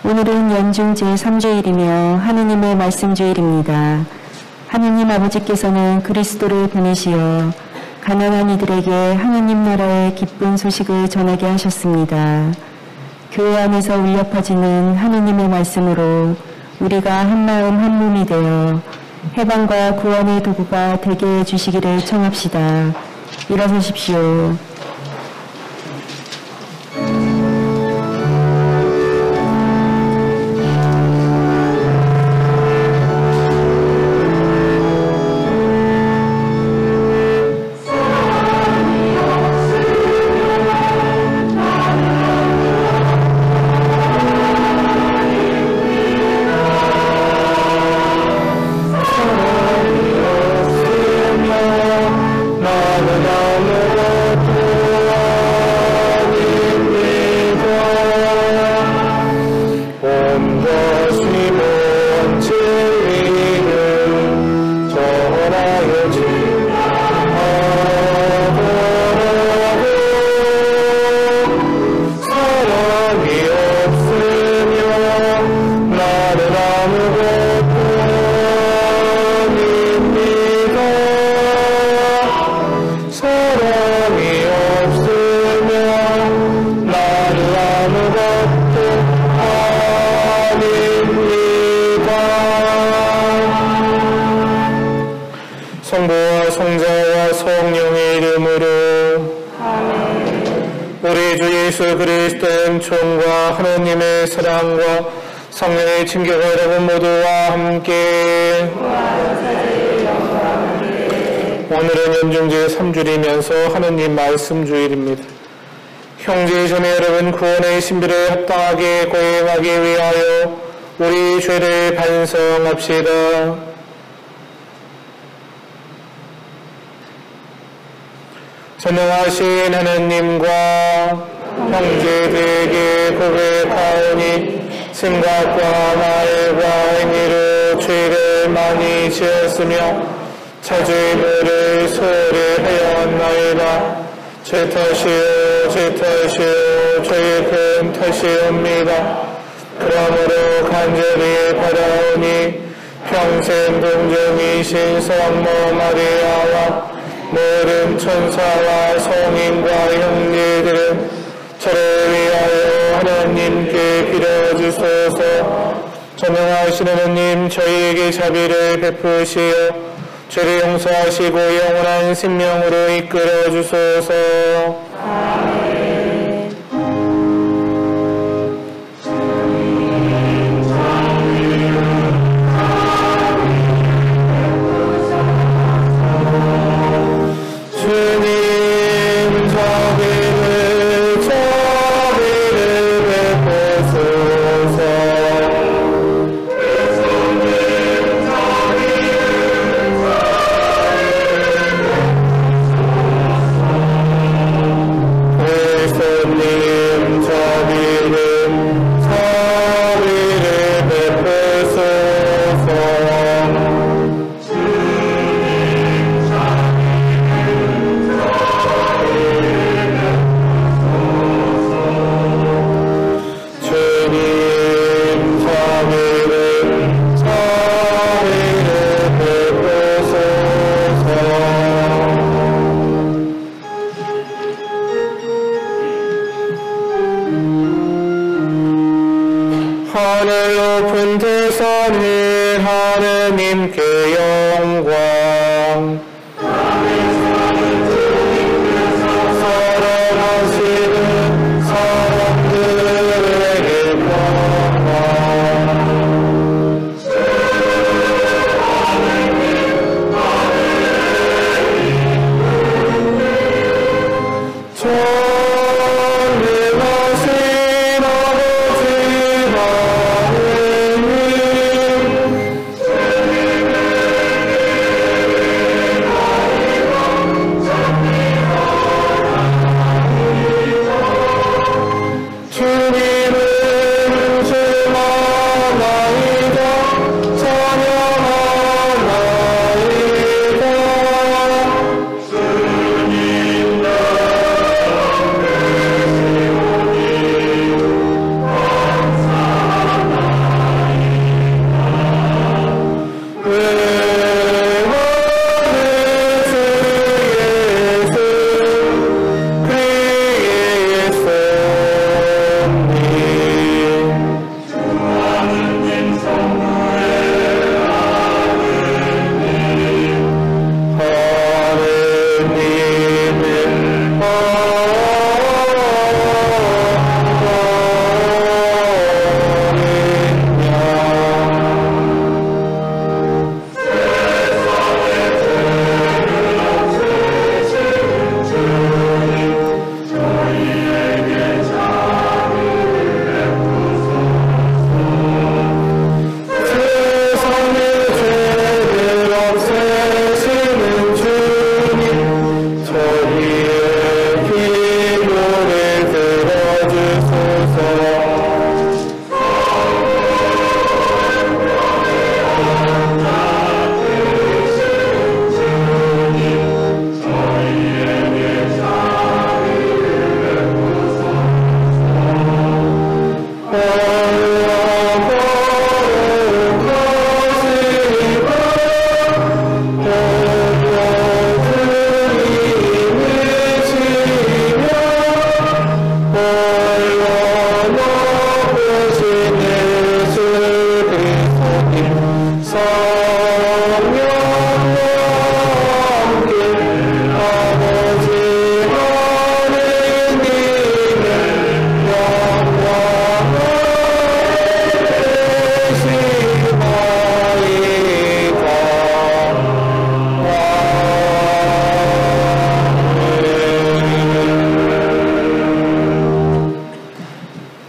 오늘은 연중 제3주일이며 하느님의 말씀주일입니다. 하느님 아버지께서는 그리스도를 보내시어 가난한 이들에게 하느님 나라의 기쁜 소식을 전하게 하셨습니다. 교회 안에서 울려 퍼지는 하느님의 말씀으로 우리가 한마음 한몸이 되어 해방과 구원의 도구가 되게 해주시기를 청합시다. 일어서십시오. 성부와 성자와 성령의 이름으로 아멘. 우리 주 예수 그리스도의 은총과 하나님의 사랑과 성령의 친교가 여러분 모두와 함께 오늘은 연중제 3주일이면서 하느님 말씀주일입니다. 형제자매 여러분, 구원의 신비를 합당하게 고행하기 위하여 우리 죄를 반성합시다. 전능하신 하나님과 형제들에게 고백하오니 생각과 말과 행위로 죄를 많이 지었으며 자주의무를 소홀히 하였나이다. 제 탓이요 저의 큰 탓이옵니다. 그러므로 간절히 바라오니 평생 동정이신 성모 마리아와 모든 천사와 성인과 형제들은 저를 위하여 하나님께 빌어주소서. 전능하신 하나님, 저희에게 자비를 베푸시어 죄를 용서하시고 영원한 생명으로 이끌어 주소서. 아멘. 하늘 높은 대선에 하느님께 영광. 사랑하시는 사람들에게 평강.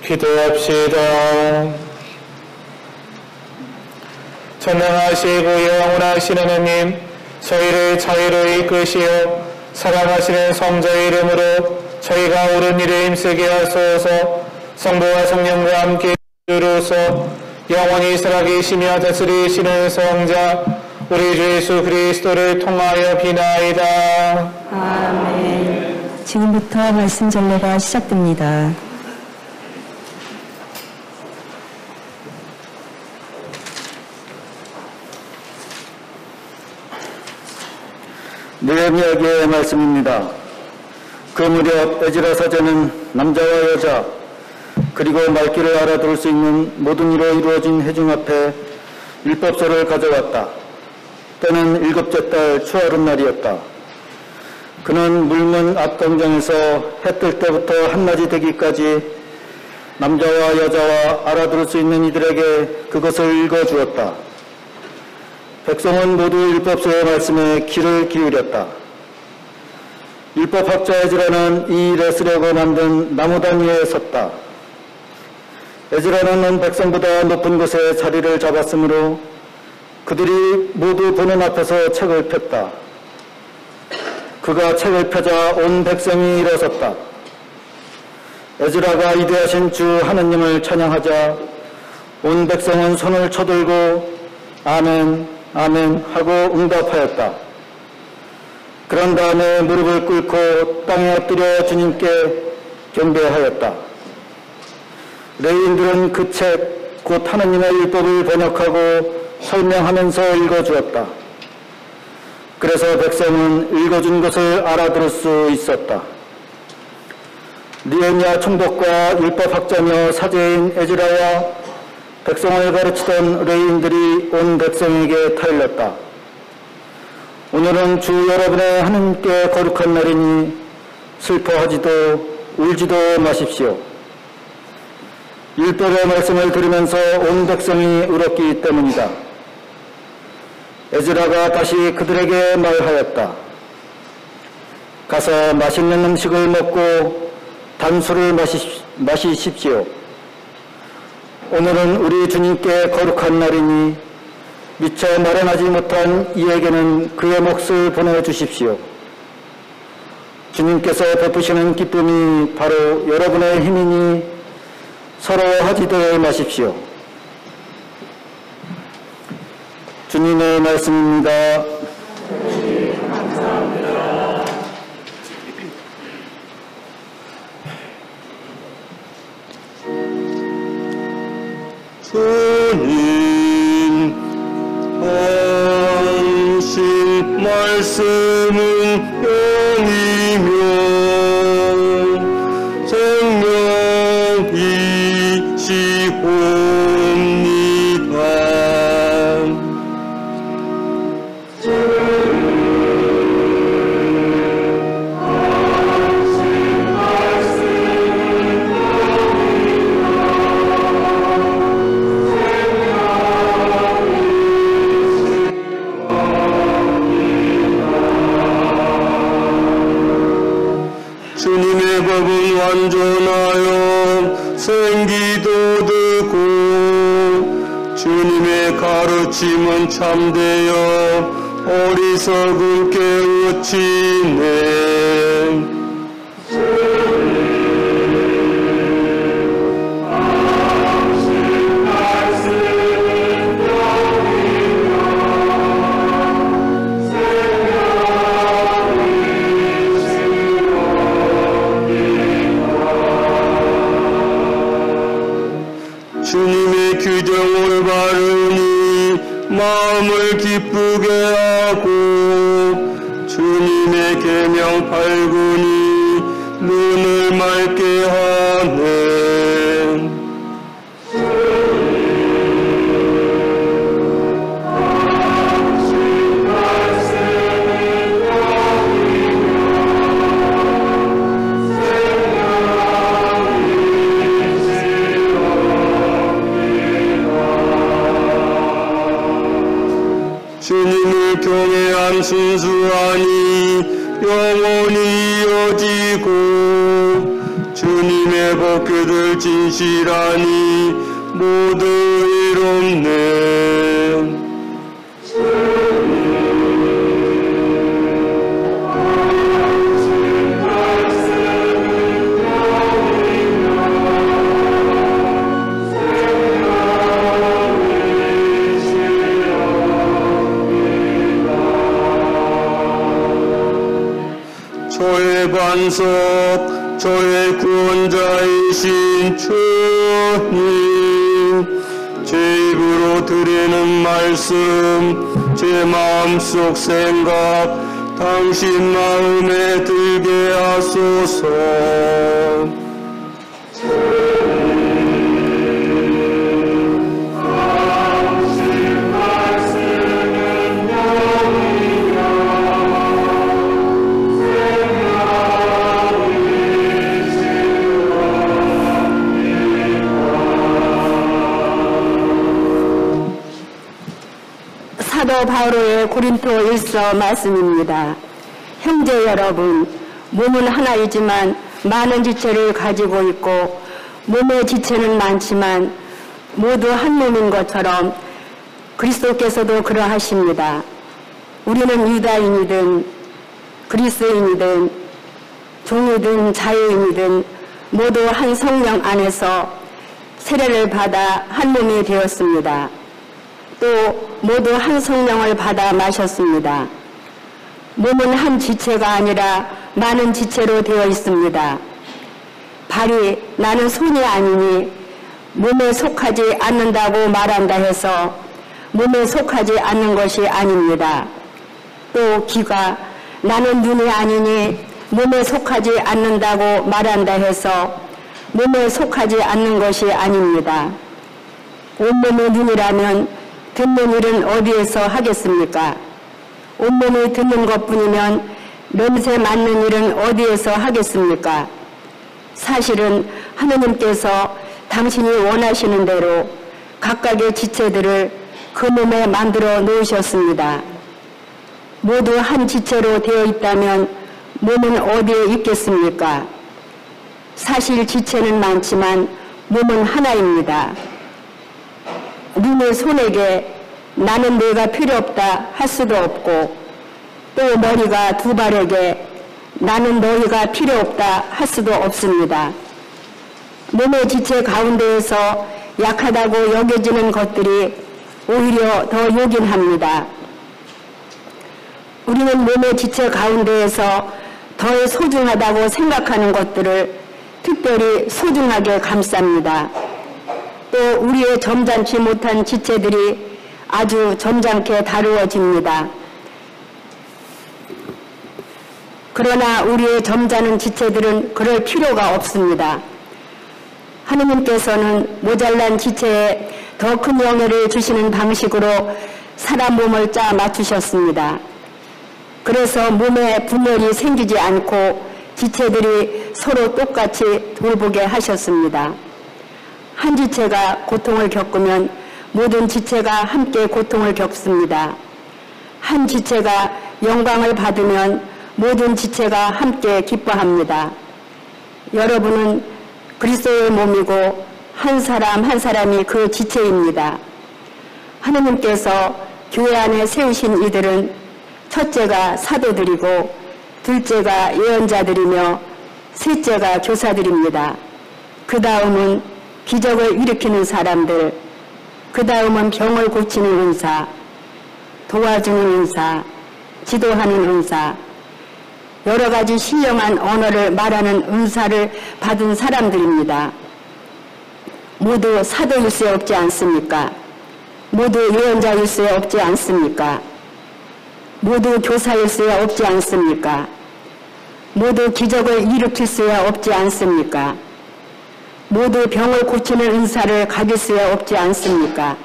기도합시다. 전능하시고 영원하신 하나님, 저희를 자유로 이끄시어 사랑하시는 성자의 이름으로 저희가 옳은 일에 힘쓰게 하소서. 성부와 성령과 함께 이루어서 영원히 살아계시며 다스리시는 성자 우리 주 예수 그리스도를 통하여 비나이다. 아멘. 지금부터 말씀 전례가 시작됩니다. 느헤미야의 말씀입니다. 그 무렵 에즈라 사제는 남자와 여자 그리고 말귀를 알아들을 수 있는 모든 이로 이루어진 회중 앞에 율법서를 가져왔다. 때는 7째 달 추하룻날이었다. 그는 물문 앞광장에서 해 뜰 때부터 한낮이 되기까지 남자와 여자와 알아들을 수 있는 이들에게 그것을 읽어주었다. 백성은 모두 율법서의 말씀에 귀를 기울였다. 율법학자 에즈라는 이 일에 쓰려고 만든 나무단 위에 섰다. 에즈라는 온 백성보다 높은 곳에 자리를 잡았으므로 그들이 모두 보는 앞에서 책을 폈다. 그가 책을 펴자 온 백성이 일어섰다. 에즈라가 위대하신 주 하느님을 찬양하자 온 백성은 손을 쳐들고 아멘 아멘 하고 응답하였다. 그런 다음에 무릎을 꿇고 땅에 엎드려 주님께 경배하였다. 레위인들은 그 책, 곧 하느님의 율법을 번역하고 설명하면서 읽어주었다. 그래서 백성은 읽어준 것을 알아들을 수 있었다. 느헤미야 총독과 율법학자며 사제인 에즈라와 백성을 가르치던 레위인들이 온 백성에게 타일렀다. 오늘은 주 여러분의 하느님께 거룩한 날이니 슬퍼하지도 울지도 마십시오. 율법의 말씀을 들으면서 온 백성이 울었기 때문이다. 에즈라가 다시 그들에게 말하였다. 가서 맛있는 음식을 먹고 단술을 마시십시오. 오늘은 우리 주님께 거룩한 날이니 미처 마련하지 못한 이에게는 그의 몫을 보내주십시오. 주님께서 베푸시는 기쁨이 바로 여러분의 힘이니 서러워하지도 마십시오. 주님의 말씀입니다. 주님, 당신 말씀은 영이며 생명이시옵니다. 주님의 법은 완전하여 생기도 듣고 주님의 가르침은 참되어 어리석은 깨우치네. 주님의 규정을 바르니 마음을 기쁘게 하고 주님의 계명 발구니 눈을 맑게 하네. 주님을 경외한 순수하니 영원히 이어지고 주 주님의 법궤들 진실하니 모두 이롭네. 저의 반석, 저의 구원자이신 주님, 제 입으로 드리는 말씀, 제 마음속 생각, 당신 마음에 들게 하소서. 사도 바울의 고린도 1서 말씀입니다. 형제 여러분, 몸은 하나이지만 많은 지체를 가지고 있고 몸의 지체는 많지만 모두 한 몸인 것처럼 그리스도께서도 그러하십니다. 우리는 유다인이든 그리스인이든 종이든 자유인이든 모두 한 성령 안에서 세례를 받아 한 몸이 되었습니다. 또 모두 한 성령을 받아 마셨습니다. 몸은 한 지체가 아니라 많은 지체로 되어 있습니다. 발이 나는 손이 아니니 몸에 속하지 않는다고 말한다 해서 몸에 속하지 않는 것이 아닙니다. 또 귀가 나는 눈이 아니니 몸에 속하지 않는다고 말한다 해서 몸에 속하지 않는 것이 아닙니다. 온몸의 눈이라면 듣는 일은 어디에서 하겠습니까? 온몸이 듣는 것뿐이면 냄새 맡는 일은 어디에서 하겠습니까? 사실은 하느님께서 당신이 원하시는 대로 각각의 지체들을 그 몸에 만들어 놓으셨습니다. 모두 한 지체로 되어 있다면 몸은 어디에 있겠습니까? 사실 지체는 많지만 몸은 하나입니다. 눈이 손에게 나는 내가 필요 없다 할 수도 없고 또 머리가 두 발에게 나는 너희가 필요 없다 할 수도 없습니다. 몸의 지체 가운데에서 약하다고 여겨지는 것들이 오히려 더 요긴합니다. 우리는 몸의 지체 가운데에서 더 소중하다고 생각하는 것들을 특별히 소중하게 감쌉니다. 또 우리의 점잖지 못한 지체들이 아주 점잖게 다루어집니다. 그러나 우리의 점잖은 지체들은 그럴 필요가 없습니다. 하느님께서는 모자란 지체에 더 큰 영예를 주시는 방식으로 사람 몸을 짜 맞추셨습니다. 그래서 몸에 분열이 생기지 않고 지체들이 서로 똑같이 돌보게 하셨습니다. 한 지체가 고통을 겪으면 모든 지체가 함께 고통을 겪습니다. 한 지체가 영광을 받으면 모든 지체가 함께 기뻐합니다. 여러분은 그리스도의 몸이고 한 사람 한 사람이 그 지체입니다. 하느님께서 교회 안에 세우신 이들은 첫째가 사도들이고 둘째가 예언자들이며 셋째가 교사들입니다. 그 다음은 기적을 일으키는 사람들, 그 다음은 병을 고치는 은사, 도와주는 은사, 지도하는 은사, 여러 가지 신령한 언어를 말하는 은사를 받은 사람들입니다. 모두 사도일 수 없지 않습니까? 모두 예언자일 수 없지 않습니까? 모두 교사일 수 없지 않습니까? 모두 기적을 일으킬 수 없지 않습니까? 모두 병을 고치는 은사를 가질 수 없지 않습니까?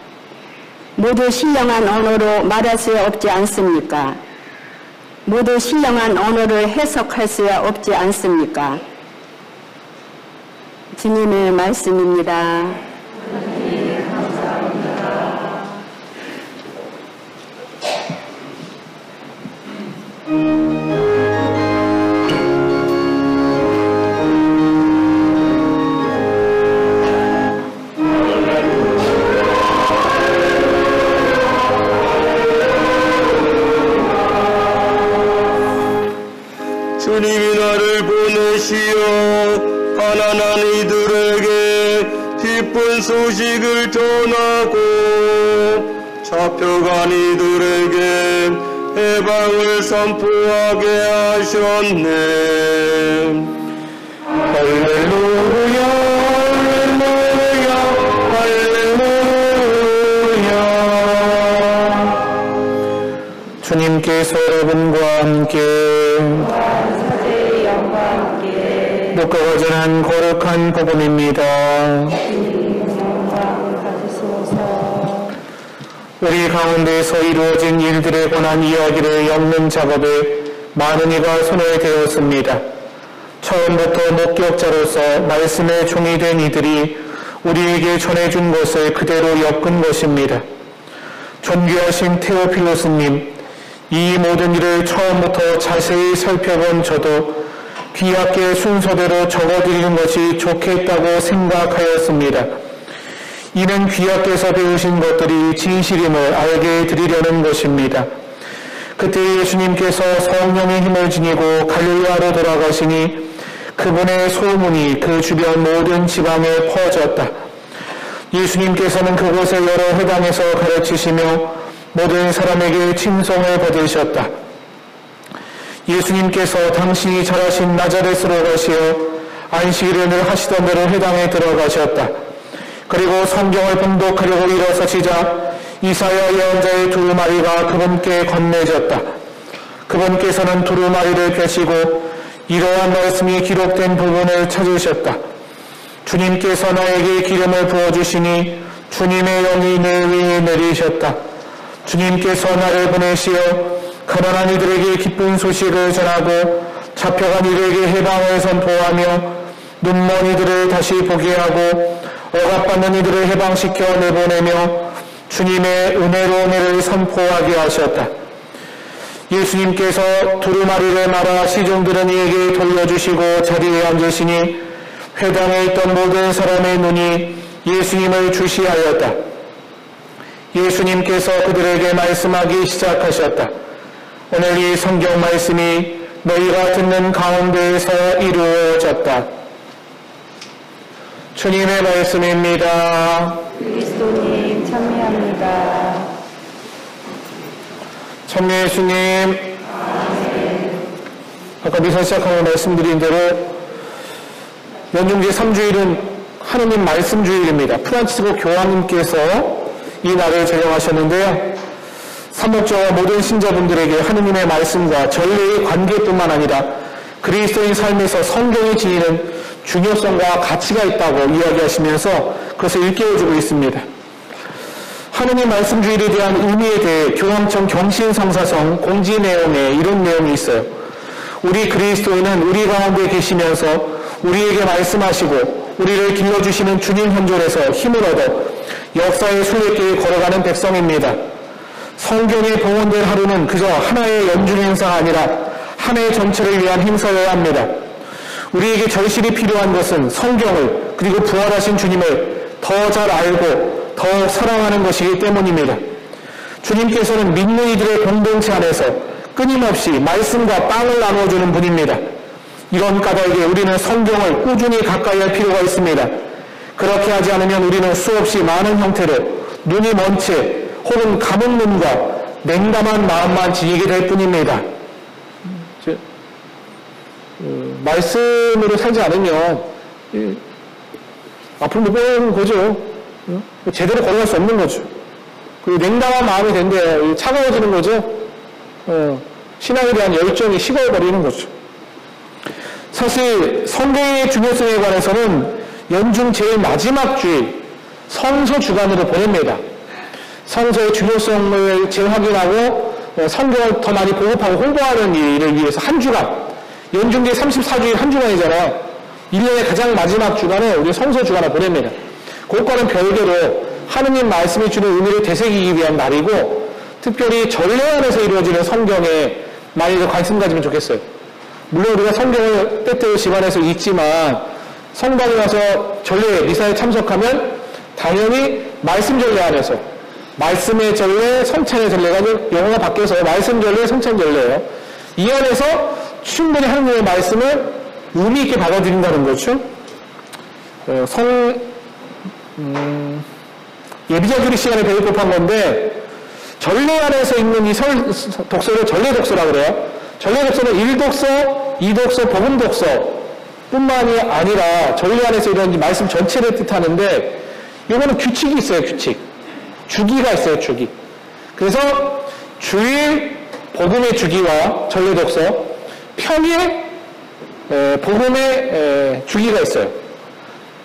모두 신령한 언어로 말할 수 없지 않습니까? 모두 신령한 언어를 해석할 수 없지 않습니까? 주님의 말씀입니다. 가난한 이들에게 기쁜 소식을 전하고 잡혀간 이들에게 해방을 선포하게 하셨네. 할렐루야, 할렐루야, 할렐루야. 주님께서 여러분과 함께 목가가 전한 거룩한 복음입니다. 우리 가운데서 이루어진 일들에 관한 이야기를 엮는 작업에 많은 이가 손을 대었습니다. 처음부터 목격자로서 말씀의 종이 된 이들이 우리에게 전해준 것을 그대로 엮은 것입니다. 존귀하신 테오필로스님, 이 모든 일을 처음부터 자세히 살펴본 저도 귀하게 순서대로 적어드리는 것이 좋겠다고 생각하였습니다. 이는 귀하께서 배우신 것들이 진실임을 알게 해드리려는 것입니다. 그때 예수님께서 성령의 힘을 지니고 갈릴리아로 돌아가시니 그분의 소문이 그 주변 모든 지방에 퍼졌다. 예수님께서는 그곳의 여러 회당에서 가르치시며 모든 사람에게 칭송을 받으셨다. 예수님께서 당신이 자라신 나자렛으로 가시어 안식일을 늘 하시던 대로 회당에 들어가셨다. 그리고 성경을 봉독하려고 일어서시자 이사야 예언자의 두루마리가 그분께 건네졌다. 그분께서는 두루마리를 펴시고 이러한 말씀이 기록된 부분을 찾으셨다. 주님께서 나에게 기름을 부어주시니 주님의 영이 내 위에 내리셨다. 주님께서 나를 보내시어 가난한 이들에게 기쁜 소식을 전하고 잡혀간 이들에게 해방을 선포하며 눈먼 이들을 다시 보게 하고 억압받는 이들을 해방시켜 내보내며 주님의 은혜로운 일을 선포하게 하셨다. 예수님께서 두루마리를 말아 시종들은 이에게 돌려주시고 자리에 앉으시니 회당에 있던 모든 사람의 눈이 예수님을 주시하였다. 예수님께서 그들에게 말씀하기 시작하셨다. 오늘 이 성경 말씀이 너희가 듣는 가운데에서 이루어졌다. 주님의 말씀입니다. 그리스도님 참여합니다. 참여 예수님. 아까 미사 시작하고 말씀드린 대로 연중제 3주일은 하느님 말씀 주일입니다. 프란치스코 교황님께서 이 날을 제정하셨는데요. 사목자와 모든 신자분들에게 하느님의 말씀과 전례의 관계뿐만 아니라 그리스도인 삶에서 성경이 지니는 중요성과 가치가 있다고 이야기하시면서 그것을 일깨워주고 있습니다. 하느님 말씀주일에 대한 의미에 대해 교황청 경신성사성 공지 내용에 이런 내용이 있어요. 우리 그리스도인은 우리 가운데 계시면서 우리에게 말씀하시고 우리를 길러주시는 주님 현존에서 힘을 얻어 역사의 순례길을 걸어가는 백성입니다. 성경에 봉헌된 하루는 그저 하나의 연중 행사가 아니라 한 해 전체를 위한 행사여야 합니다. 우리에게 절실히 필요한 것은 성경을 그리고 부활하신 주님을 더 잘 알고 더 사랑하는 것이기 때문입니다. 주님께서는 믿는 이들의 공동체 안에서 끊임없이 말씀과 빵을 나눠주는 분입니다. 이런 까닭에 우리는 성경을 꾸준히 가까이 할 필요가 있습니다. 그렇게 하지 않으면 우리는 수없이 많은 형태로 눈이 먼 채 혹은 감은 눈과 냉담한 마음만 지니게 될 뿐입니다. 말씀으로 살지 않으면 앞으로 못 보는 거죠. 제대로 걸어갈 수 없는 거죠. 그리고 냉담한 마음이 된대 차가워지는 거죠. 신앙에 대한 열정이 식어버리는 거죠. 사실 성경의 중요성에 관해서는 연중 제일 마지막 주일 성서 주간으로 보냅니다. 성서의 중요성을 재확인하고 성경을 더 많이 보급하고 홍보하는 일을 위해서 한 주간, 연중제 34주일 한 주간이잖아요. 1년의 가장 마지막 주간에 우리 성서 주간을 보냅니다. 그것과는 별개로 하느님 말씀이 주는 의미를 되새기기 위한 날이고, 특별히 전례 안에서 이루어지는 성경에 많이 더 관심 가지면 좋겠어요. 물론 우리가 성경을 때때로 집안에서 읽지만 성당에 가서 전례, 미사에 참석하면 당연히 말씀 전례 안에서 말씀의 전례, 성찬의 전례가 영어가 바뀌어서 말씀 전례, 성찬 전례예요. 이 안에서 충분히 하느님의 말씀을 의미 있게 받아들인다는 거죠. 예비자규리 시간에 배울 법한 건데, 전례 안에서 읽는 이 독서를 전례 독서라고 그래요. 전례 독서는 1독서, 2독서, 복음 독서 뿐만이 아니라 전례 안에서 이런 말씀 전체를 뜻하는데, 이거는 규칙이 있어요, 규칙. 주기가 있어요, 주기. 그래서 주일 복음의 주기와 전례 독서, 평일 복음의 주기가 있어요.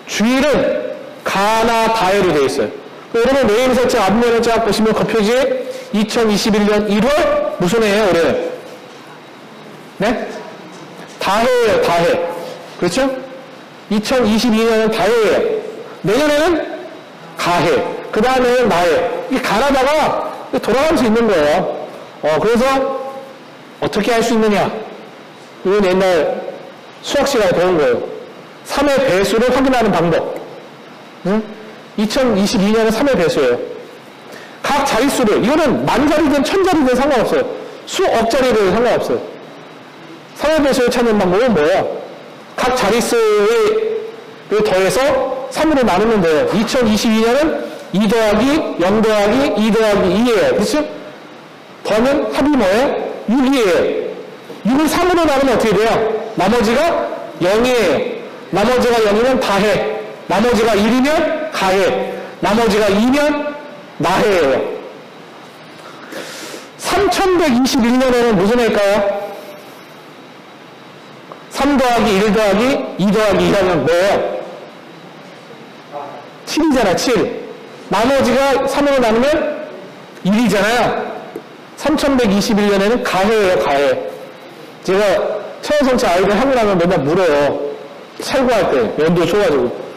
주일은 가나 다해로 되어 있어요. 여러분 메인 설정 앞면을 쫙 보시면 그 표지에 2021년 1월 무슨 해예요, 올해는? 네? 다해예요, 다해. 그렇죠? 2022년은 다해예요. 내년에는 가해. 그 다음에는 나해. 이게 가나다가 돌아가면서 있는 거예요. 그래서 어떻게 할 수 있느냐? 이건 옛날 수학 시간에 배운 거예요. 3의 배수를 확인하는 방법. 응? 2022년은 3의 배수예요. 각 자릿수를, 이거는 만자리든 천자리든 상관없어요. 수억자리든 상관없어요. 3의 배수를 찾는 방법은 뭐예요? 각 자릿수를 더해서 3으로 나누면 돼요. 2022년은 2 더하기 0 더하기 2 더하기 2예요. 그렇죠? 더하면 합이 뭐예요? 6이에요. 6을 3으로 나누면 어떻게 돼요? 나머지가 0이에요. 나머지가 0이면 다해. 나머지가 1이면 가해. 나머지가 2면 나해예요. 3121년에는 무슨 해일까요? 3 더하기 1 더하기 2 더하기 2하면 뭐예요? 7이잖아, 7. 나머지가 3으로 나누면 1이잖아요. 3121년에는 가해예요, 가해. 제가 처음성체 아이들 하고 나면 맨날 물어요. 살구할 때, 연도 줘가지고.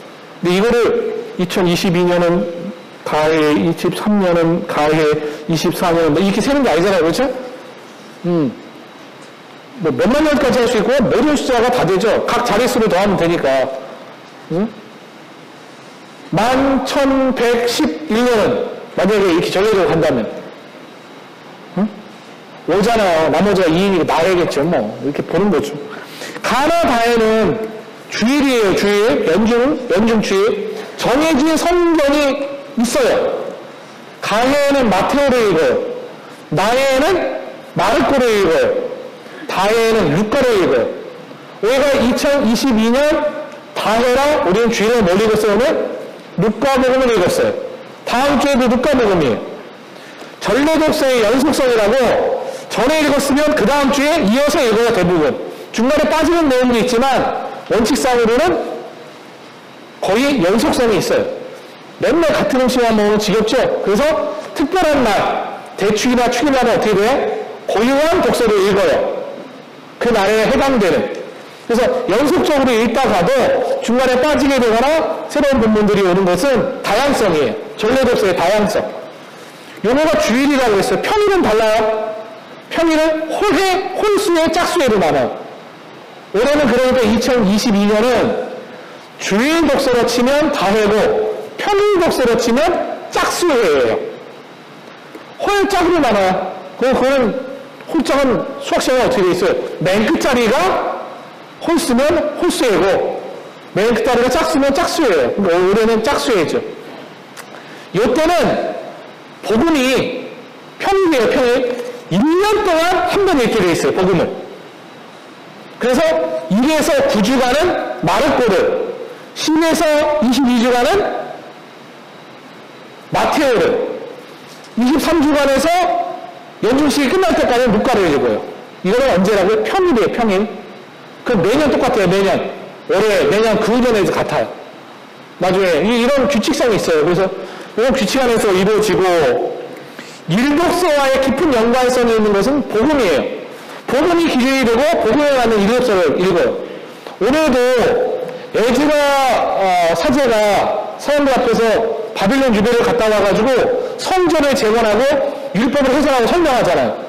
근데 이거를 2022년은 가해, 23년은 가해, 24년은 이렇게 세는 게 아니잖아요, 그렇죠? 뭐 몇만 년까지 할 수 있고 모든 숫자가 다 되죠. 각 자릿수를 더하면 되니까. 11,111년은 만약에 이렇게 전례적으로 간다면 오잖아요. 나머지가 2이니까 나해겠죠. 뭐 이렇게 보는 거죠. 가나 다해는 주일이에요. 주일. 연중 주일. 정해진 성경이 있어요. 가해는 마테오를 읽어요. 나해는 마르코를 읽어요. 다해는 루카를 읽어요. 우리가 2022년 다해랑 우리는 주일을 뭘 읽었어요? 오늘? 루카복음을 읽었어요. 다음 주에도 루카복음이에요. 전례독서의 연속성이라고 전에 읽었으면 그 다음 주에 이어서 읽어요, 대부분. 중간에 빠지는 내용도 있지만 원칙상으로는 거의 연속성이 있어요. 맨날 같은 음식만 먹으면 지겹죠? 그래서 특별한 날, 대축이나 축일날은 어떻게 돼요? 고유한 독서를 읽어요. 그 날에 해당되는. 그래서 연속적으로 읽다가도 중간에 빠지게 되거나 새로운 본문들이 오는 것은 다양성이에요. 전례독서의 다양성. 용어가 주일이라고 했어요. 평일은 달라요. 평일은 홀해, 홀수의 짝수회로 나눠요. 올해는 그러니까 2022년은 주일 독서로 치면 다해고 평일 독서로 치면 짝수회예요. 홀짝으로 나눠요. 그거는 홀짝은 수학 시간에 어떻게 돼 있어요? 맨 끝자리가 홀수면 홀수회고 맨 끝자리가 짝수면 짝수회예요. 그러니까 올해는 짝수회죠. 이때는 복음이 평일이에요, 평일. 1년 동안 한 번 읽게 돼 있어요, 복음을. 그래서 1에서 9주간은 마르코를, 10에서 22주간은 마테오를, 23주간에서 연중식이 끝날 때까지 루카를 읽어요. 이거는 언제라고요? 평일이에요, 평일. 그럼 매년 똑같아요, 매년. 올해, 내년 그 후년에도 같아요. 나중에, 이런 규칙성이 있어요. 그래서 이런 규칙 안에서 이루어지고, 일독서와의 깊은 연관성이 있는 것은 복음이에요. 복음이 기준이 되고 복음에 맞는 일독서를 읽어요. 오늘도 에즈라 사제가 사람들 앞에서 바빌론 유배를 갔다 와가지고 성전을 재건하고 율법을 해석하고 설명하잖아요.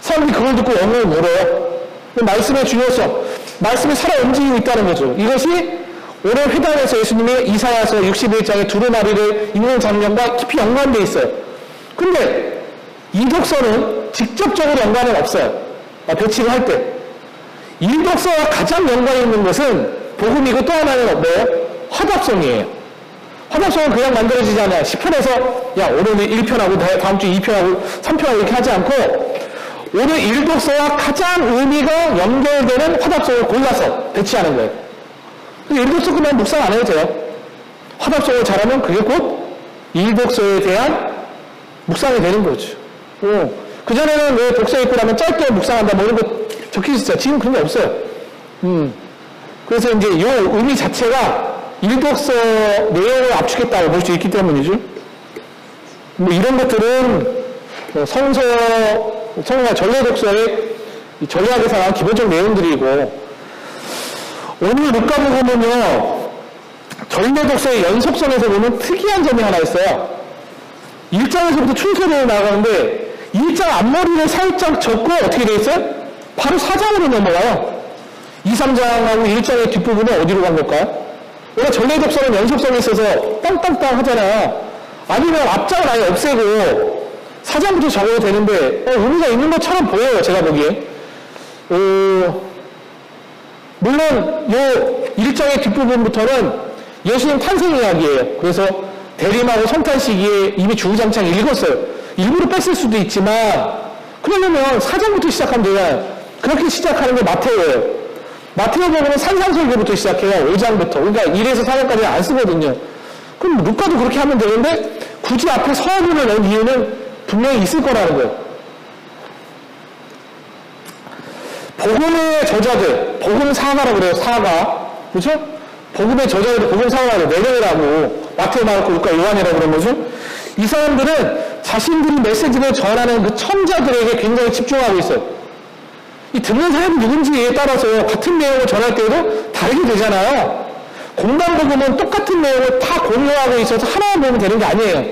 사람들이 그걸 듣고 영어를 물어요. 말씀의 중요성, 말씀이 살아 움직이고 있다는 거죠. 이것이 오늘 회당에서 예수님의 이사야서 61장의 두루마리를 읽는 장면과 깊이 연관되어 있어요. 근데 이 독서는 직접적으로 연관은 없어요. 배치를 할 때. 이 독서와 가장 연관이 있는 것은 복음이고 또 하나는 뭐예요? 화답성이에요. 화답성은 그냥 만들어지지 않아요. 10편에서 야 오늘은 1편하고 다음 주 2편하고 3편하고 이렇게 하지 않고 오늘 일독서와 가장 의미가 연결되는 화답성을 골라서 배치하는 거예요. 그래서 일독서 그냥 묵상 안 해도 돼요. 화답성을 잘하면 그게 곧 일독서에 대한 묵상이 되는 거죠. 그전에는 왜 독서 읽고 나면 짧게 묵상한다 뭐 이런 거 적혀 있었어요. 지금 그런 게 없어요. 그래서 이제 이 의미 자체가 일독서 내용을 압축했다고 볼 수 있기 때문이죠. 뭐 이런 것들은 성서와 전례독서의 전례학에서 나온 기본적 내용들이고, 오늘 루카복음은요 전례독서의 연속성에서 보면 특이한 점이 하나 있어요. 1장에서부터 충서로 나가는데 1장 앞머리를 살짝 접고 어떻게 돼 있어요? 바로 4장으로 넘어가요. 2, 3장하고 1장의 뒷부분은 어디로 간 걸까요? 원래 전례독서는 연속성이 있어서 땅땅땅 하잖아요. 아니면 앞장을 아예 없애고 4장부터 적어도 되는데 의미가 있는 것처럼 보여요. 제가 보기에. 물론 요 1장의 뒷부분부터는 예수님 탄생 이야기예요. 그래서 대림하고 성탄 시기에 이미 주구장창 읽었어요. 일부러 뺐을 수도 있지만 그러려면 4장부터 시작하면 되잖아요. 그렇게 시작하는 게 마테오예요. 마테오복음은 산상설교부터 시작해요. 5장부터. 그러니까 1에서 4장까지 안 쓰거든요. 그럼 루카도 그렇게 하면 되는데 굳이 앞에 서문을 넣은 이유는 분명히 있을 거라는 거예요. 복음의 저자들, 복음사가라고 그래요. 사가. 그렇죠? 복음의 저자들을 복음사가라고 4명이라고 마테오, 마르코, 루카, 요한이라고 그런 거죠. 이 사람들은 자신들이 메시지를 전하는 그 청자들에게 굉장히 집중하고 있어요. 이 듣는 사람이 누군지에 따라서 같은 내용을 전할 때도 다르게 되잖아요. 공간복음은 똑같은 내용을 다 공유하고 있어서 하나만 보면 되는 게 아니에요.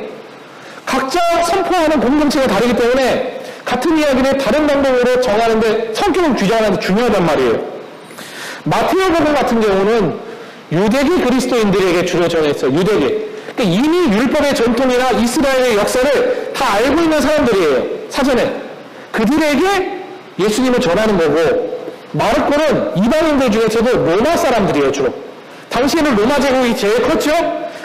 각자 선포하는 공동체가 다르기 때문에 같은 이야기를 다른 방법으로 정하는데 성격을 규정하는 데 중요하단 말이에요. 마테오복음 같은 경우는 유대계 그리스도인들에게 주로 전했어요. 유대계. 그러니까 이미 율법의 전통이나 이스라엘의 역사를 다 알고 있는 사람들이에요. 사전에. 그들에게 예수님을 전하는 거고, 마르코는 이방인들 중에서도 로마 사람들이에요. 주로. 당시에는 로마 제국이 제일 컸죠.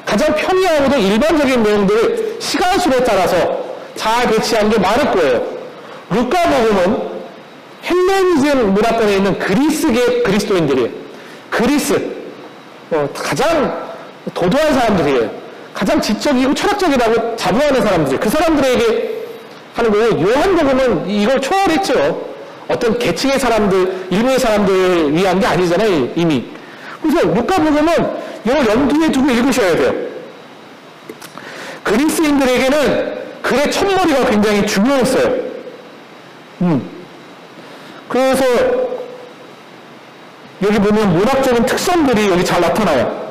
가장 편리하고도 일반적인 내용들을 시간수에 따라서 잘 배치한 게 마르코예요. 루카복음은 헬레니즘 문화권에 있는 그리스계 그리스도인들이에요. 그리스. 가장 도도한 사람들이에요. 가장 지적이고 철학적이라고 자부하는 사람들이에요. 그 사람들에게 하는 거예요. 요한복음은 이걸 초월했죠. 어떤 계층의 사람들, 일부의 사람들을 위한 게 아니잖아요, 이미. 그래서 루카복음은 이걸 염두에 두고 읽으셔야 돼요. 그리스인들에게는 글의 첫머리가 굉장히 중요했어요. 그래서 여기 보면 문학적인 특성들이 여기 잘 나타나요.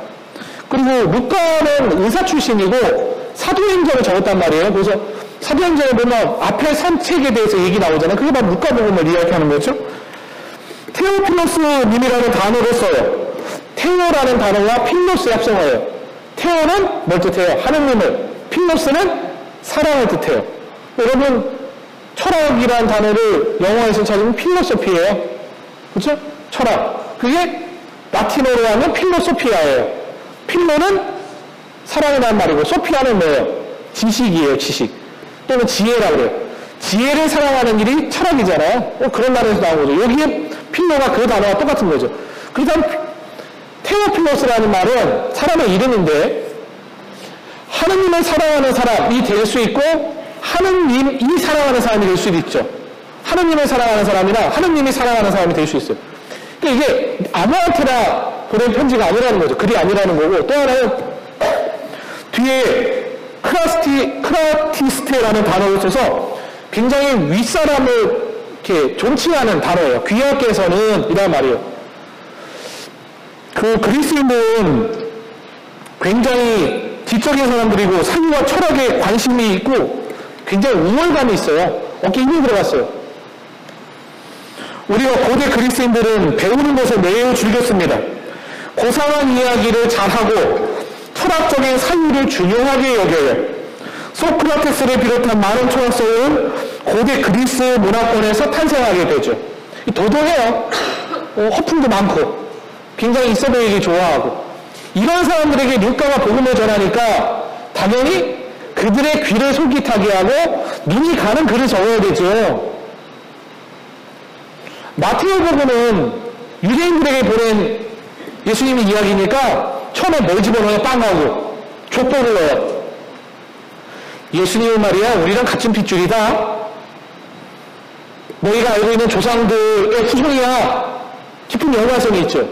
그리고 루카는 의사 출신이고 사도행전을 적었단 말이에요. 그래서 사도행전에 보면 앞에 선책에 대해서 얘기 나오잖아요. 그게 바로 루카복음을 이야기하는 거죠. 테오필로스님이라는 단어를 써요. 테오라는 단어와 필로스의 합성어예요. 테오는 뭘 뜻해요? 하느님을. 필로스는 사랑을 뜻해요. 여러분 철학이라는 단어를 영어에서 찾으면 필로소피예요. 그렇죠? 철학. 그게 라틴어로 하면 필로소피아예요. 필로는 사랑이라는 말이고 소피아는 뭐예요? 지식이에요. 지식. 또는 지혜라고 그래요. 지혜를 사랑하는 일이 철학이잖아요. 그런 단어에서 나온 거죠. 여기에 필로가 그 단어와 똑같은 거죠. 그래서 테오필로스라는 말은 사람의 이름인데 하느님을 사랑하는 사람이 될 수 있고 하느님이 사랑하는 사람이 될 수도 있죠. 하느님을 사랑하는 사람이나 하느님이 사랑하는 사람이 될 수 있어요. 그러니까 이게 아무한테나 보낸 편지가 아니라는 거죠. 글이 아니라는 거고, 또 하나는 뒤에 크라티스테라는 단어를 써서 굉장히 윗사람을 이렇게 존칭하는 단어예요. 귀하께서는 이란 말이에요. 그 그리스인은 굉장히 지적인 사람들이고 사유와 철학에 관심이 있고 굉장히 우월감이 있어요. 어깨에 힘이 들어갔어요. 우리가 고대 그리스인들은 배우는 것을 매우 즐겼습니다. 고상한 이야기를 잘하고 철학적인 사유를 중요하게 여겨요. 소크라테스를 비롯한 많은 철학서는 고대 그리스 문화권에서 탄생하게 되죠. 도도해요. 허풍도 많고 굉장히 있어 보이기 좋아하고 이런 사람들에게 루카가 복음을 전하니까 당연히 그들의 귀를 솔깃하게 하고 눈이 가는 글을 적어야 되죠. 마테오 복음은 유대인들에게 보낸 예수님의 이야기니까 처음에 뭘 집어넣어요? 빵하고 족보를 넣어요. 예수님은 말이야 우리랑 같은 핏줄이다. 너희가 알고 있는 조상들의 후손이야. 깊은 연관성이 있죠.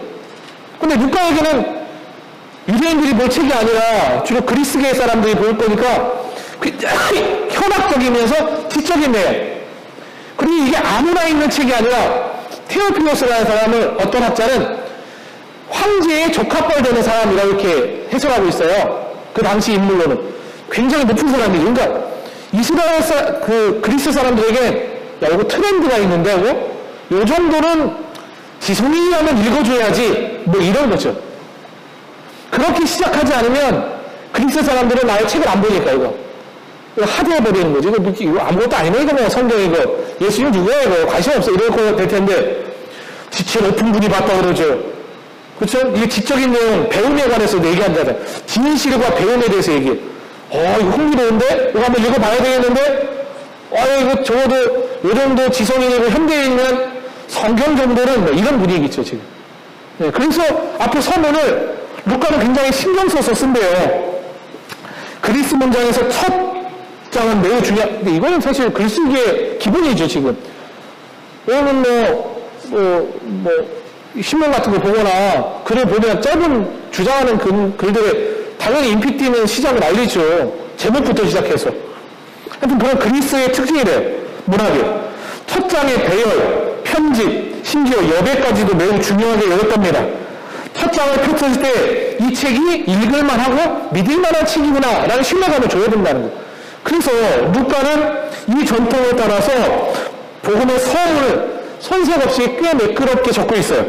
근데 루카에게는 유대인들이 볼 책이 아니라 주로 그리스계 사람들이 볼 거니까 굉장히 현학적이면서 지적인 내용. 그리고 이게 아무나 있는 책이 아니라 테오필로스라는 사람을 어떤 학자는 황제의 조카뻘 되는 사람이라 이렇게 해석하고 있어요. 그 당시 인물로는 굉장히 높은 사람이죠. 그러니까 이스라엘 그리스 사람들에게 야 이거 트렌드가 있는데 요 정도는 지성인이라면 읽어줘야지 뭐 이런 거죠. 그렇게 시작하지 않으면 그리스 사람들은 아예 책을 안 보니까 이거 하대해버리는 거지. 이거 아무것도 아니네 이거 뭐 성경 이거 예수님 누구야 이거 관심 없어 이럴 거 될 텐데 지체 높은 분이 봤다 그러죠. 그렇죠? 이게 지적인 내용 배움에 관해서 얘기한다잖아. 진실과 배움에 대해서 얘기해. 이거 흥미로운데? 이거 한번 읽어봐야 되겠는데? 이거 적어도 이 정도 지성인이고 현대에 있는 성경 정도는 뭐 이런 분위기죠 지금. 네, 그래서 앞에 서문을 루카는 굉장히 신경 써서 쓴대요. 그리스 문장에서 첫 장은 매우 중요한데 이거는 사실 글쓰기의 기본이죠 지금. 왜냐면 신문 같은 거 보거나 글을 보면 짧은 주장하는 글들에 당연히 인피 띄는 시작을 알리죠. 제목부터 시작해서. 하여튼 그런 그리스의 특징이래요. 문학이. 첫 장의 배열, 편집, 심지어 여백까지도 매우 중요하게 여겼답니다. 첫 장을 펼쳤을 때 이 책이 읽을만하고 믿을만한 책이구나 라는 신뢰감을 줘야 된다는 거. 그래서 루카는 이 전통에 따라서 복음의 서문을 손색 없이 꽤 매끄럽게 적고 있어요.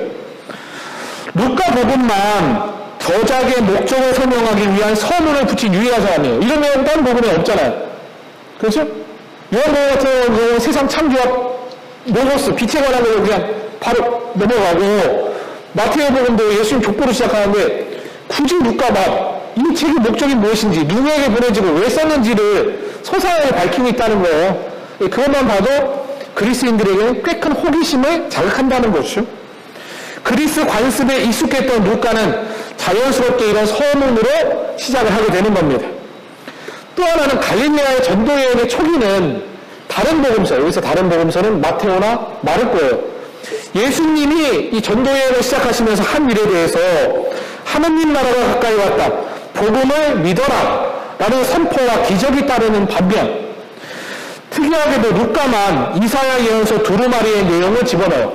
루카 복음만 저작의 목적을 설명하기 위한 서문을 붙인 유일한 사람이에요. 이런 내용 다른 복음에 없잖아요. 그렇죠? 요한복음 같은 경우는 세상 창조학 로고스, 빛에 관한 걸 그냥 바로 넘어가고 마태오 복음도 예수님 족보로 시작하는데 굳이 루카만 이 책의 목적이 무엇인지 누구에게 보내지고 왜 썼는지를 소상하게 밝히고 있다는 거예요. 그것만 봐도 그리스인들에게는 꽤 큰 호기심을 자극한다는 것이죠. 그리스 관습에 익숙했던 루카는 자연스럽게 이런 서문으로 시작을 하게 되는 겁니다. 또 하나는 갈릴레아의 전도 여행의 초기는 다른 복음서, 여기서 다른 복음서는 마테오나 마르코예요. 예수님이 이 전도 여행을 시작하시면서 한 일에 대해서 하느님 나라가 가까이 왔다. 복음을 믿어라. 라는 선포와 기적이 따르는 반면 특이하게도 루카만 이사야 예언서 두루마리의 내용을 집어넣어요.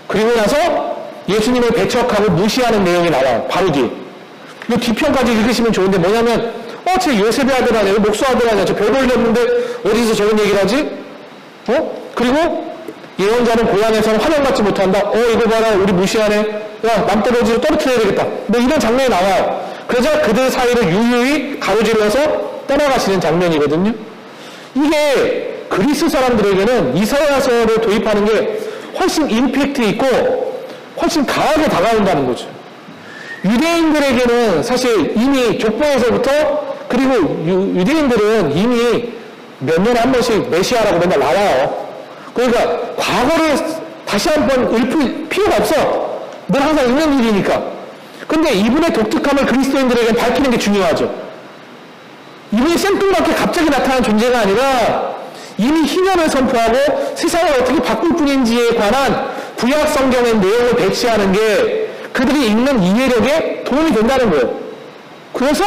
그리고 나서 예수님을 배척하고 무시하는 내용이 나와요. 바로 뒤에. 이 뒤편까지 읽으시면 좋은데 뭐냐면 쟤 요셉의 아들 아니야? 목수 아들 아니야? 저 별 올렸는데 어디서 저런 얘기를 하지? 그리고 예언자는 고향에서는 환영받지 못한다. 이거 봐라 우리 무시하네. 야 남떨어지로 떨어뜨려야 되겠다. 뭐 이런 장면이 나와요. 그래서 그들 사이를 유유히 가로질러서 떠나가시는 장면이거든요. 이게 그리스 사람들에게는 이사야서를 도입하는 게 훨씬 임팩트 있고 훨씬 강하게 다가온다는 거죠. 유대인들에게는 사실 이미 족보에서부터 그리고 유대인들은 이미 몇 년에 한 번씩 메시아라고 맨날 나와요. 그러니까 과거를 다시 한번 읊을 필요가 없어. 늘 항상 있는 일이니까. 근데 이분의 독특함을 그리스도인들에게 밝히는 게 중요하죠. 이분이 생뚱맞게 갑자기 나타난 존재가 아니라 이미 희년을 선포하고 세상을 어떻게 바꿀 뿐인지에 관한 구약 성경의 내용을 배치하는 게 그들이 읽는 이해력에 도움이 된다는 거예요. 그래서